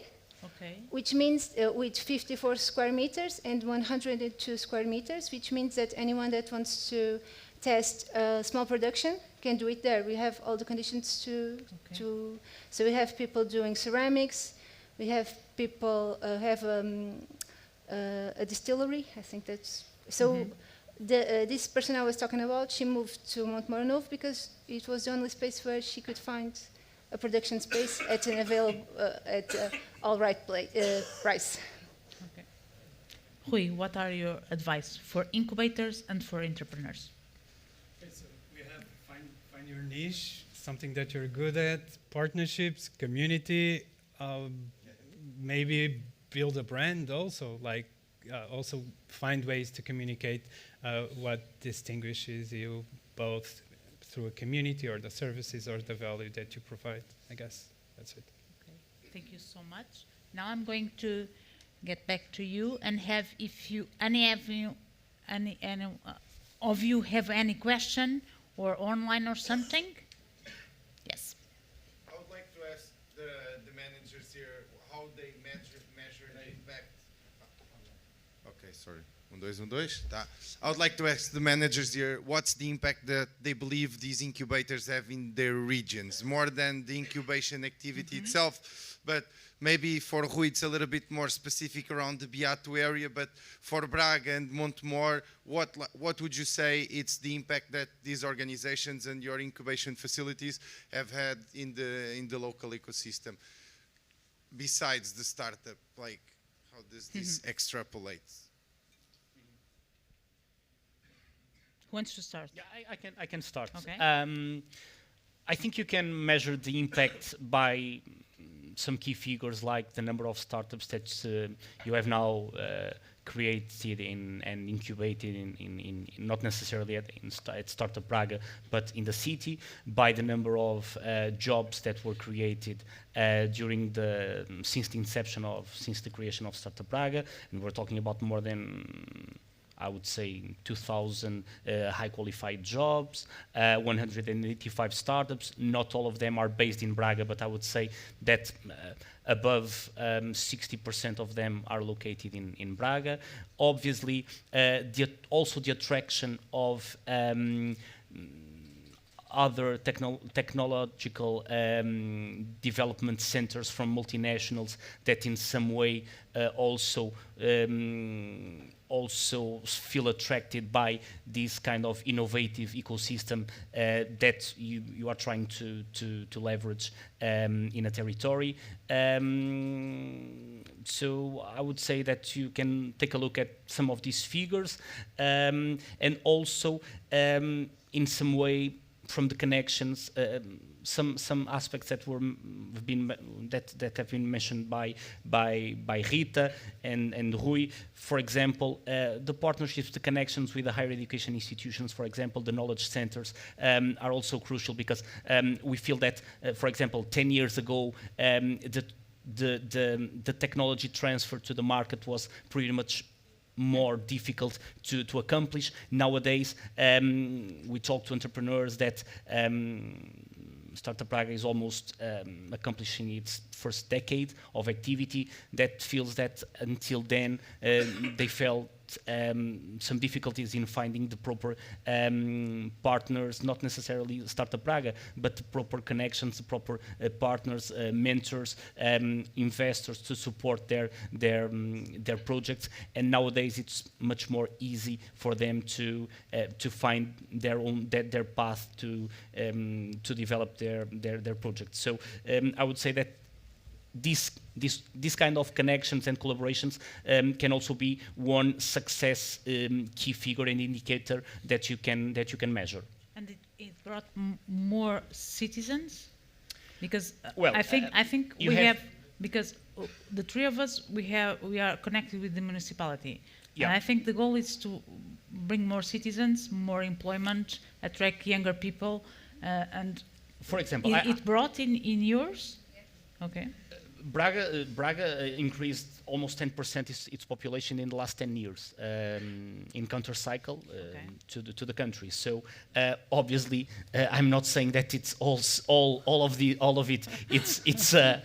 which means with 54 square meters and 102 square meters, which means that anyone that wants to test small production can do it there. We have all the conditions to so we have people doing ceramics, we have people have a distillery, I think that's, so this person I was talking about, she moved to Montemor-o-Novo because it was the only space where she could find a production space at an available, at all right price. Okay. Rui, what are your advice for incubators and for entrepreneurs? So we have find your niche, something that you're good at, partnerships, community, maybe build a brand also, like also find ways to communicate what distinguishes you both through a community or the services or the value that you provide. I guess that's it. Okay. Thank you so much. Now I'm going to get back to you and have, if you any of you have any question or online or something. Yes. I would like to ask the managers here how they measure the impact. Okay, sorry. 1, 2, 1, 2. Tá. I would like to ask the managers here, what's the impact that they believe these incubators have in their regions, more than the incubation activity itself, but maybe for Rui it's a little bit more specific around the Biléu area, but for Braga and Montemor, what would you say it's the impact that these organizations and your incubation facilities have had in the local ecosystem, besides the startup, like how does this extrapolate? Who wants to start? Yeah, I can start. Okay. I think you can measure the impact by some key figures like the number of startups that you have now created and incubated in not necessarily at Startup Braga, but in the city, by the number of jobs that were created during since the creation of Startup Braga, and we're talking about more than, I would say, 2,000 high qualified jobs, 185 startups. Not all of them are based in Braga, but I would say that above 60% of them are located in Braga. Obviously, also the attraction of other technological development centers from multinationals that in some way also feel attracted by this kind of innovative ecosystem that you are trying to leverage in a territory. So I would say that you can take a look at some of these figures, and also in some way from the connections, some aspects that that have been mentioned by Rita and Rui. For example, the partnerships, the connections with the higher education institutions, for example, the knowledge centers, are also crucial, because we feel that, for example, 10 years ago, the technology transfer to the market was pretty much more difficult to accomplish. Nowadays, we talk to entrepreneurs that Startup Praga is almost accomplishing its first decade of activity, that feels that until then they felt some difficulties in finding the proper partners, not necessarily Startup Praga, but the proper connections, the proper partners, mentors, investors to support their projects. And nowadays it's much more easy for them to find their path to develop their projects. So I would say that this kind of connections and collaborations can also be one success key figure and indicator that you can measure. And it brought more citizens, because well, I think we have, because the three of us we are connected with the municipality. Yeah. And I think the goal is to bring more citizens, more employment, attract younger people, and for example, it brought in yours. Okay. Braga increased almost 10% its population in the last 10 years in counter-cycle to the country. So obviously, I'm not saying that it's all of it. It's a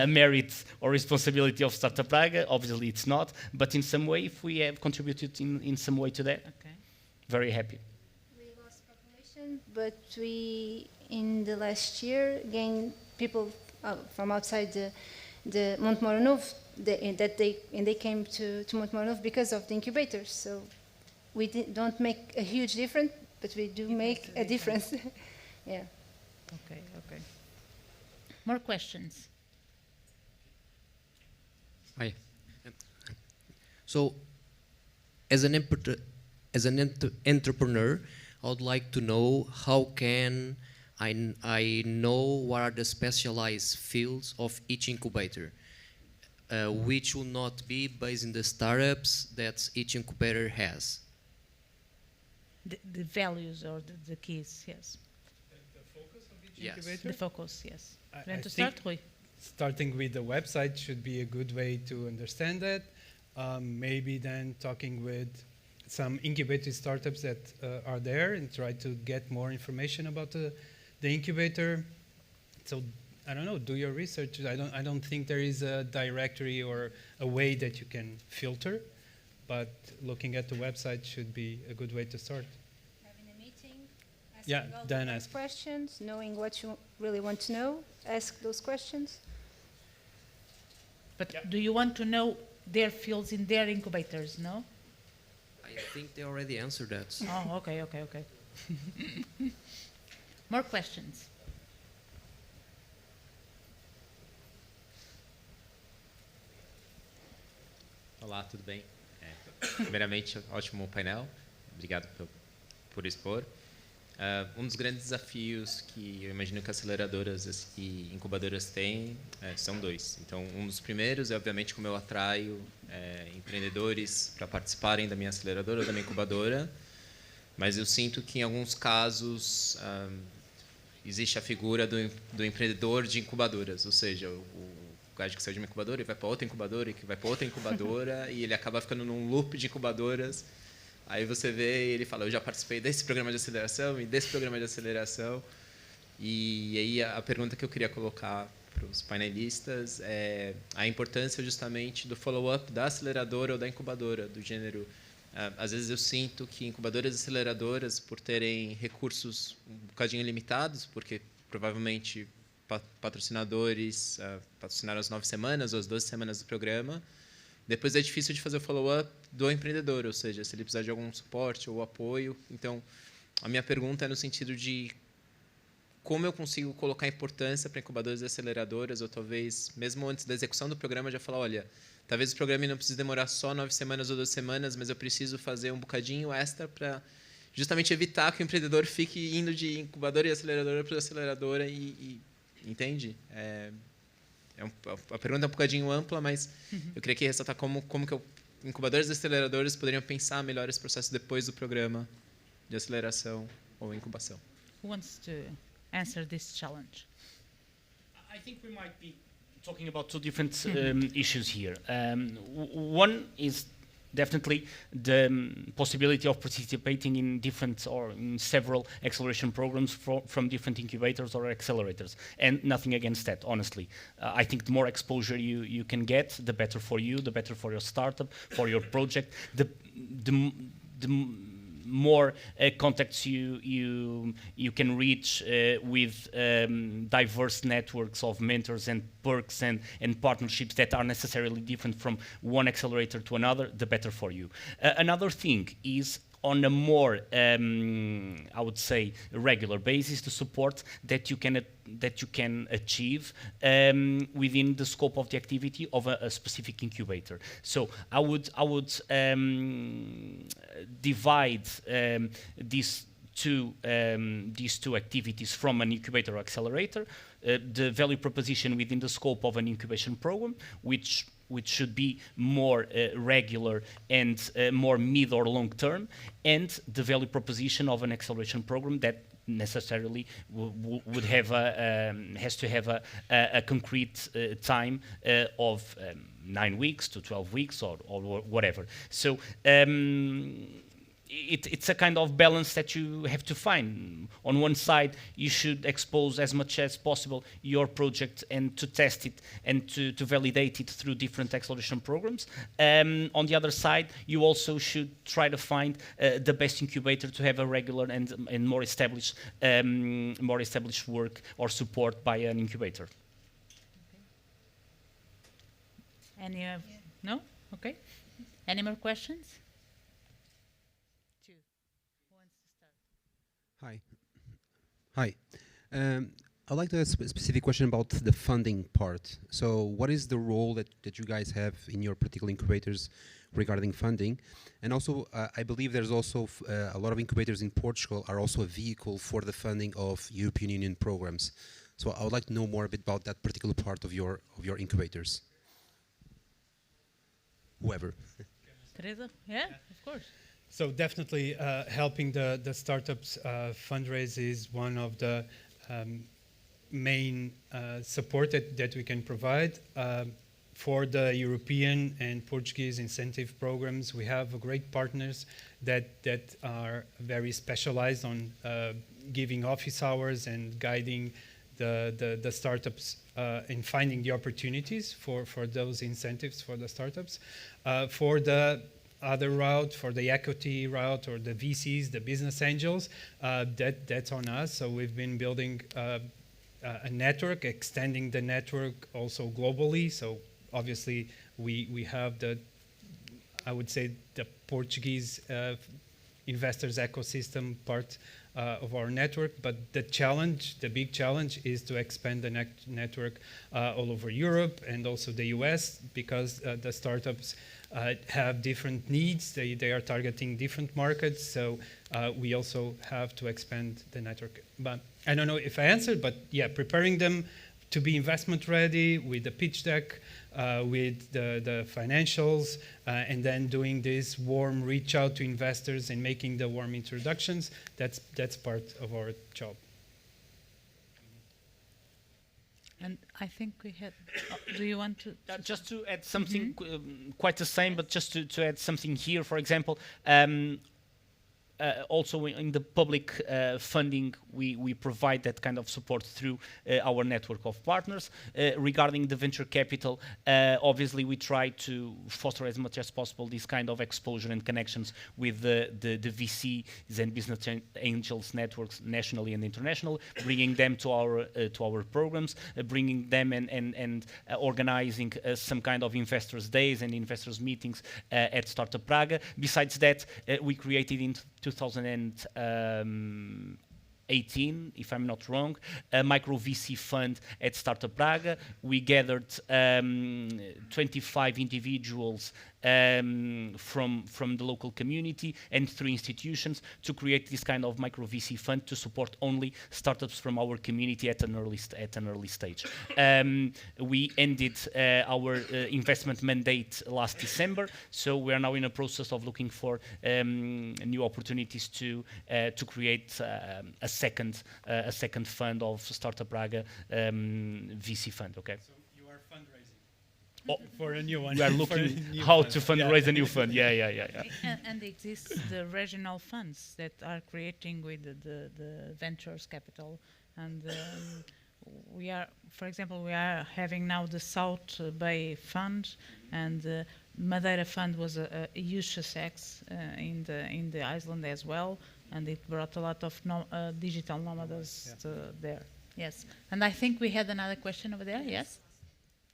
merit or responsibility of Startup Braga. Obviously, it's not. But in some way, if we have contributed in some way to that, very happy. We lost population, but we in the last year gained people from outside the Montemor-o-Novo, they came to Montemor-o-Novo because of the incubators. So we don't make a huge difference, but we do make a difference. Yeah. Okay. More questions? Hi. So, as an entrepreneur, I would like to know how can I know what are the specialized fields of each incubator, which will not be based in the startups that each incubator has. The values or the keys, yes. The focus of each Yes. incubator? The focus, yes. I You want to think start, Rui? Starting with the website should be a good way to understand that. Maybe then talking with some incubator startups that are there and try to get more information about the incubator. So I don't know, do your research. I don't think there is a directory or a way that you can filter, but looking at the website should be a good way to start. Having a meeting, Yeah, asking all then the ask. questions, knowing what you really want to know, ask those questions. But do you want to know their fields in their incubators, no? I think they already answered that. Oh, okay. More questions? Olá, tudo bem? Primeiramente, ótimo painel. Obrigado por expor. Dos grandes desafios que eu imagino que aceleradoras e incubadoras têm são dois. Então, dos primeiros é, obviamente, como eu atraio empreendedores para participarem da minha aceleradora ou da minha incubadora, mas eu sinto que, em alguns casos, existe a figura do empreendedor de incubadoras, ou seja, o cara que saiu de uma incubadora e vai para outra incubadora e que vai para outra incubadora e ele acaba ficando num loop de incubadoras. Aí você vê e ele fala, eu já participei desse programa de aceleração e desse programa de aceleração. E aí a pergunta que eu queria colocar para os painelistas é a importância justamente do follow-up da aceleradora ou da incubadora, do gênero, Às vezes eu sinto que incubadoras e aceleradoras, por terem recursos um bocadinho limitados, porque provavelmente patrocinadores patrocinaram as 9 semanas ou as 12 semanas do programa, depois é difícil de fazer o follow-up do empreendedor, ou seja, se ele precisar de algum suporte ou apoio. Então, a minha pergunta é no sentido de como eu consigo colocar importância para incubadoras e aceleradoras, ou talvez, mesmo antes da execução do programa, já falar, olha, talvez o programa não precise demorar só 9 semanas ou 12 semanas, mas eu preciso fazer um bocadinho extra para justamente evitar que o empreendedor fique indo de incubadora e aceleradora para aceleradora entende? A pergunta é um bocadinho ampla, mas eu queria aqui ressaltar como que incubadores e aceleradores poderiam pensar melhor esse processo depois do programa de aceleração ou incubação. Who wants to answer this challenge? I think we might be talking about two different issues here. One is definitely the possibility of participating in different or in several acceleration programs from different incubators or accelerators, and nothing against that, honestly. I think the more exposure you can get, the better for you, the better for your startup, for your project. The more contacts you can reach with diverse networks of mentors and perks and partnerships that are necessarily different from one accelerator to another, the better for you. Another thing is on a more, I would say, regular basis, the support that you can achieve within the scope of the activity of a specific incubator. So I would divide these two activities from an incubator or accelerator. The value proposition within the scope of an incubation program, which should be more regular and more mid or long term, and the value proposition of an acceleration program that necessarily would have has to have a concrete time of 9 weeks to 12 weeks or whatever. So it's a kind of balance that you have to find. On one side, you should expose as much as possible your project and to test it and to validate it through different acceleration programs. On the other side, you also should try to find the best incubator to have a regular and more established work or support by an incubator. Any no? Okay. Any more questions? Hi. I'd like to ask a specific question about the funding part. So what is the role that you guys have in your particular incubators regarding funding? And also, I believe there's also a lot of incubators in Portugal are also a vehicle for the funding of European Union programs. So I would like to know more a bit about that particular part of your incubators. Whoever. Teresa? Yeah, of course. So definitely helping the startups fundraise is one of the main support that we can provide. For the European and Portuguese incentive programs, we have great partners that are very specialized on giving office hours and guiding the startups in finding the opportunities for those incentives for the startups. For the other route, for the equity route or the VCs, the business angels, that's on us. So we've been building a network, extending the network also globally. So obviously we have I would say the Portuguese investors ecosystem part of our network, but the big challenge is to expand the network all over Europe and also the US, because the startups have different needs. They are targeting different markets, so we also have to expand the network. But I don't know if I answered, but yeah, preparing them to be investment ready with the pitch deck, with the financials, and then doing this warm reach out to investors and making the warm introductions. That's part of our job. And I think we had. Do you want to? Just to add something quite the same, but just to add something here, for example, also in the public funding, we provide that kind of support through our network of partners. Regarding the venture capital, obviously we try to foster as much as possible this kind of exposure and connections with the VCs and business angels networks nationally and international, bringing them to our programs, bringing them and organizing some kind of investors days and investors meetings at Startup Praga. Besides that, we created in 2018, if I'm not wrong, a micro VC fund at Startup Praga. We gathered 25 individuals from the local community and 3 institutions to create this kind of micro VC fund to support only startups from our community at an early stage. We ended our investment mandate last December, so we are now in a process of looking for new opportunities to create a second fund of Startup Praga VC fund. Okay. For a new one. We are looking how to fundraise a new fund. Yeah. And exists the regional funds that are creating with the ventures capital. And we are, for example, we are having now the South Bay Fund, and the Madeira Fund was a huge success in the island as well, and it brought a lot of digital nomads there. Yes. And I think we had another question over there. Yes.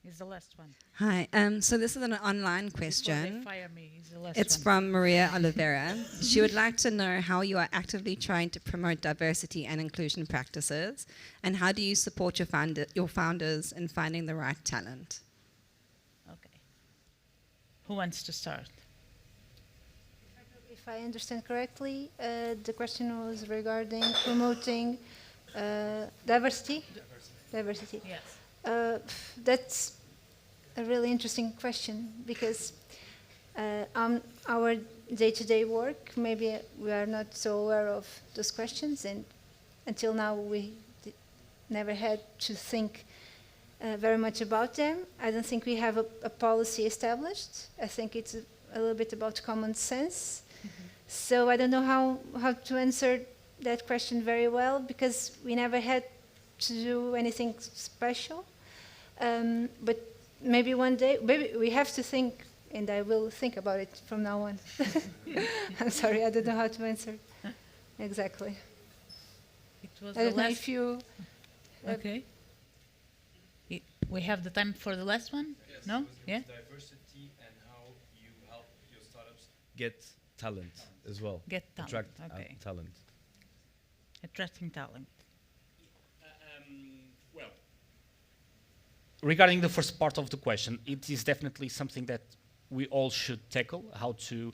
Is the last one. Hi. So this is an online question. Fire me. Is the last it's one. from Maria Oliveira. She would like to know how you are actively trying to promote diversity and inclusion practices, and how do you support your founders in finding the right talent? Okay. Who wants to start? If I understand correctly, the question was regarding promoting diversity. Diversity. Yes. That's a really interesting question, because on our day-to-day work, maybe we are not so aware of those questions, and until now we never had to think very much about them. I don't think we have a policy established. I think it's a little bit about common sense. Mm-hmm. So I don't know how to answer that question very well, because we never had to do anything special. But maybe one day, maybe we have to think, and I will think about it from now on. I'm sorry, I don't know how to answer exactly. It was I don't know if you... Okay. We have the time for the last one? Yes, no? Yeah? Diversity and how you help your startups get talent as well. Get talent. Attract okay. Talent. Attracting talent. Regarding the first part of the question, it is definitely something that we all should tackle, how to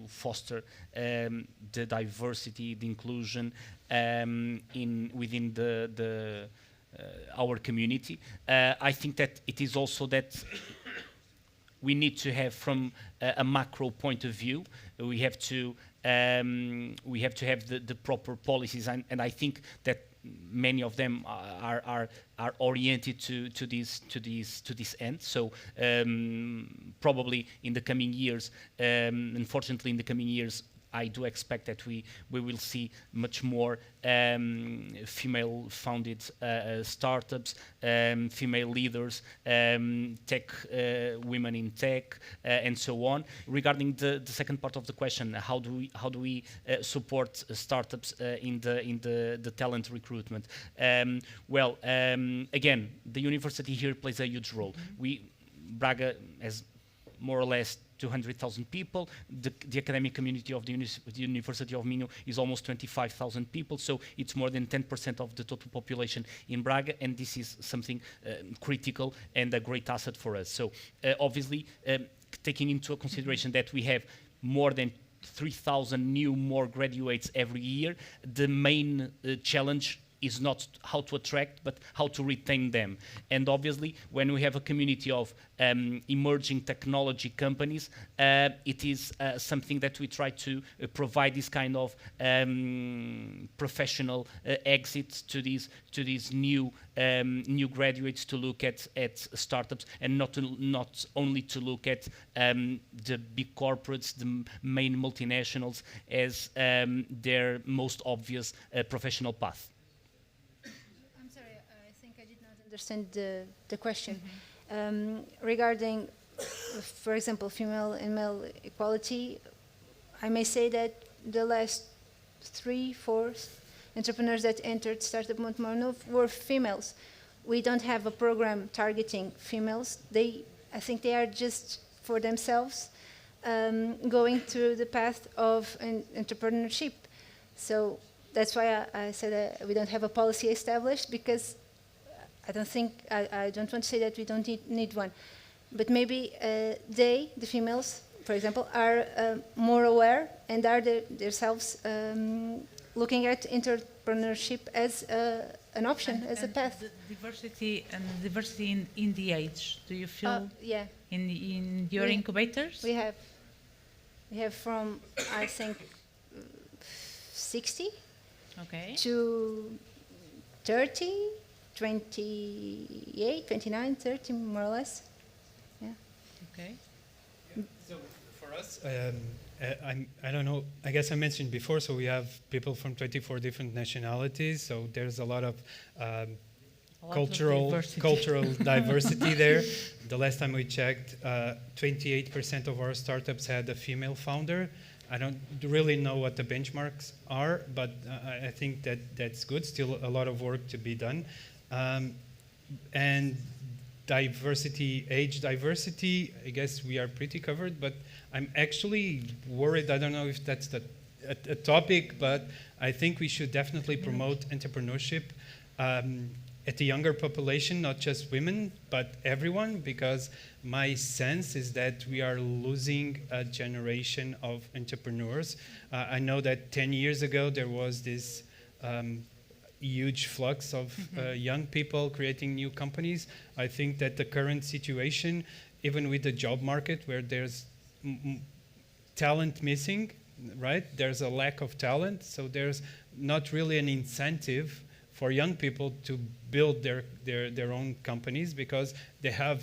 foster the diversity, the inclusion within our community. I think that it is also that we need to have, from a macro point of view, we have to have the proper policies, and I think that many of them are oriented to this end. So probably in the coming years, unfortunately, in the coming years, I do expect that we will see much more female-founded startups, female leaders, tech women in tech, and so on. Regarding the second part of the question, how do we support startups in the talent recruitment? Again, the university here plays a huge role. Braga has more or less 200,000 people. The academic community of the University of Minho is almost 25,000 people, so it's more than 10% of the total population in Braga, and this is something critical and a great asset for us. So obviously, taking into consideration that we have more than 3,000 more graduates every year, the main challenge is not how to attract, but how to retain them. And obviously, when we have a community of emerging technology companies, it is something that we try to provide this kind of professional exit to these new graduates to look at startups, and not only to look at the big corporates, the main multinationals as their most obvious professional path. I'm sorry, I think I did not understand the question. Regarding, for example, female and male equality, I may say that the last 3-4 entrepreneurs that entered Startup Montemor-o-Novo were females. We don't have a program targeting females. I think they are just for themselves going through the path of entrepreneurship. So that's why I said we don't have a policy established, because I don't want to say that we don't need one. But maybe the females, for example, are more aware and are themselves looking at entrepreneurship as an option, as a path. The diversity in the age. Do you feel yeah. in your incubators? We have from, I think, 60 to 30, 28, 29, 30, more or less. Yeah. Okay. So for us, I don't know, I guess I mentioned before, so we have people from 24 different nationalities, so there's a lot of cultural diversity there. The last time we checked, 28% of our startups had a female founder. I don't really know what the benchmarks are, but I think that's good. Still a lot of work to be done. And diversity, age diversity, I guess we are pretty covered, but I'm actually worried. I don't know if that's a topic, but I think we should definitely promote entrepreneurship at the younger population, not just women, but everyone, because my sense is that we are losing a generation of entrepreneurs. I know that 10 years ago there was this huge flux of young people creating new companies. I think that the current situation, even with the job market where there's talent missing, right? There's a lack of talent, so there's not really an incentive for young people to build their own companies, because they have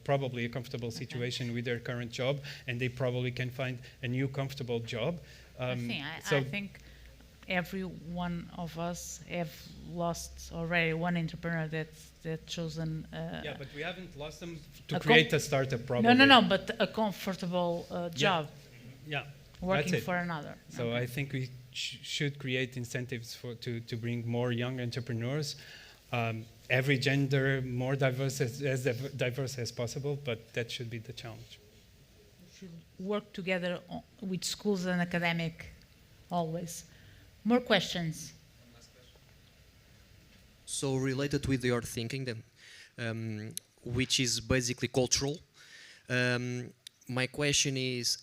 probably a comfortable situation with their current job, and they probably can find a new comfortable job. I think every one of us have lost already one entrepreneur that chosen. Yeah, but we haven't lost them to create a startup, probably. No, but a comfortable job. Yeah. Working for another. So I think we should create incentives to bring more young entrepreneurs. Every gender more diverse, as diverse as possible, but that should be the challenge. We should work together with schools and academic, always. More questions? So related with your thinking then, which is basically cultural, my question is,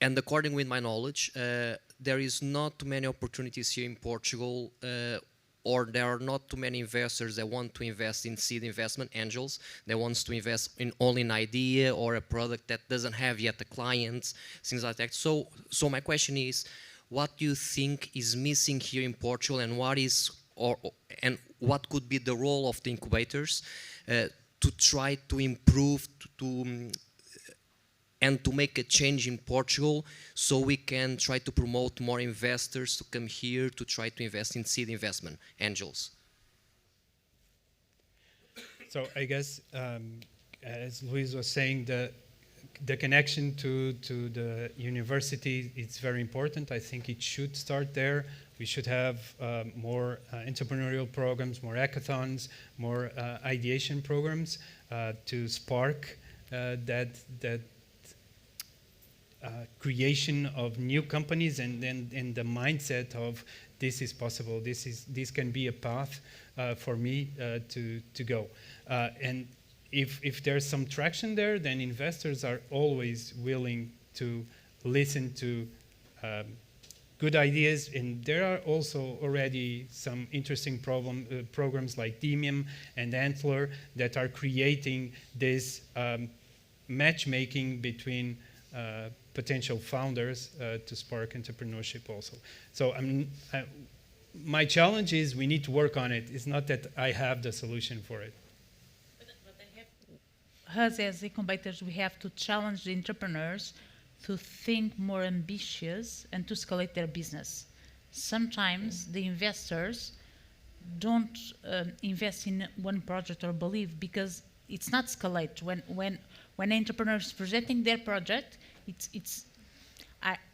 and according with my knowledge, there is not too many opportunities here in Portugal, or there are not too many investors that want to invest in seed investment, angels, that wants to invest in only an idea or a product that doesn't have yet the clients, things like that. So my question is, what do you think is missing here in Portugal, and and what could be the role of the incubators to try to improve and to make a change in Portugal, so we can try to promote more investors to come here to try to invest in seed investment, angels? So I guess, as Luis was saying, the connection to the university is very important. I think it should start there. We should have more entrepreneurial programs, more hackathons, more ideation programs to spark that creation of new companies, and the mindset of this is possible. This can be a path for me to go. And if there's some traction there, then investors are always willing to listen to good ideas, and there are also already some interesting programs like Demium and Antler that are creating this matchmaking between potential founders to spark entrepreneurship also. So my challenge is we need to work on it. It's not that I have the solution for it. Us as incubators, we have to challenge the entrepreneurs to think more ambitious and to escalate their business. Sometimes the investors don't invest in one project or believe because it's not escalate. When entrepreneurs presenting their project,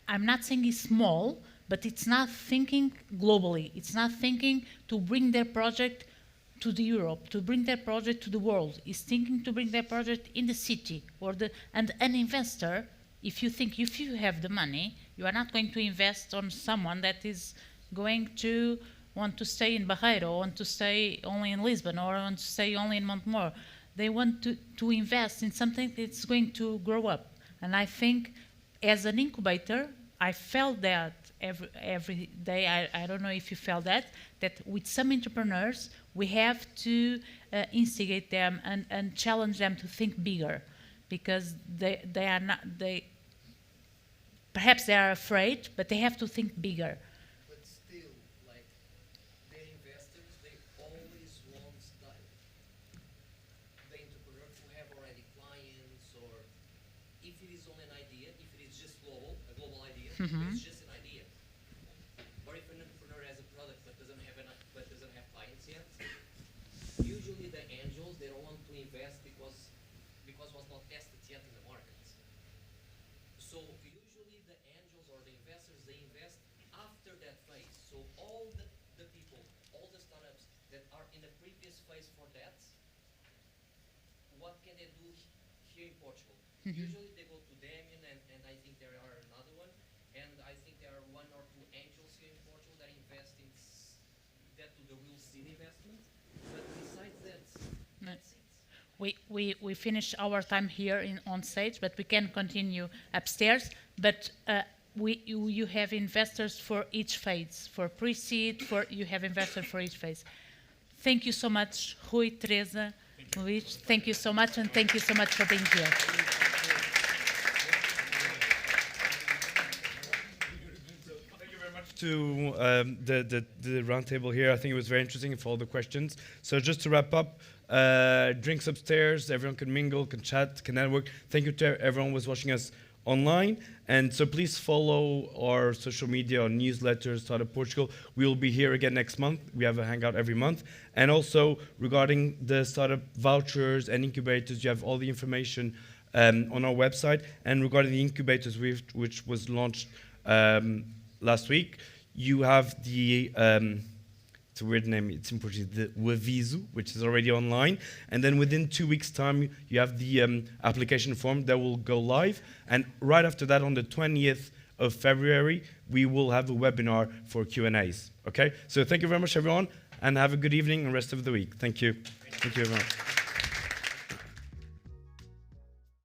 I'm not saying it's small, but it's not thinking globally. It's not thinking to bring their project to the Europe, to bring their project to the world. It's thinking to bring their project in the city and an investor. If you have the money, you are not going to invest on someone that is going to want to stay in Barreiro, want to stay only in Lisbon, or want to stay only in Montemor. They want to invest in something that's going to grow up. And I think as an incubator, I felt that every day. I don't know if you felt that with some entrepreneurs, we have to instigate them and challenge them to think bigger, because perhaps they are afraid, but they have to think bigger. But still, like, the investors, they always want the entrepreneur to have already clients, or if it is only an idea, if it is just a global idea, it's just an idea. Or if an entrepreneur has a product but doesn't have clients yet, usually the angels, they don't want to invest because was not tested yet in the market. So usually the angels or the investors, they invest after that phase. So all the people, all the startups that are in the previous phase for that, what can they do here in Portugal? Usually they go to Damien, and I think there are another one, and I think there are one or two angels here in Portugal that invest in that to the real seed investment. But besides that, that's it. We finished our time here on stage, but we can continue upstairs. But you have investors for each phase, for pre-seed, you have investors for each phase. Thank you so much, Rui, Teresa, Luís. Thank you so much, and thank you so much for being here. To the roundtable here. I think it was very interesting for all the questions. So just to wrap up, drinks upstairs, everyone can mingle, can chat, can network. Thank you to everyone who was watching us online. And so please follow our social media, our newsletters, Startup Portugal. We will be here again next month. We have a hangout every month. And also regarding the startup vouchers and incubators, you have all the information on our website. And regarding the incubators, which was launched last week, you have the, it's a weird name, it's in Portuguese, the Aviso, which is already online. And then within 2 weeks' time, you have the application form that will go live. And right after that, on the 20th of February, we will have a webinar for Q&As, okay? So thank you very much, everyone, and have a good evening and rest of the week. Thank you. Thank you, everyone.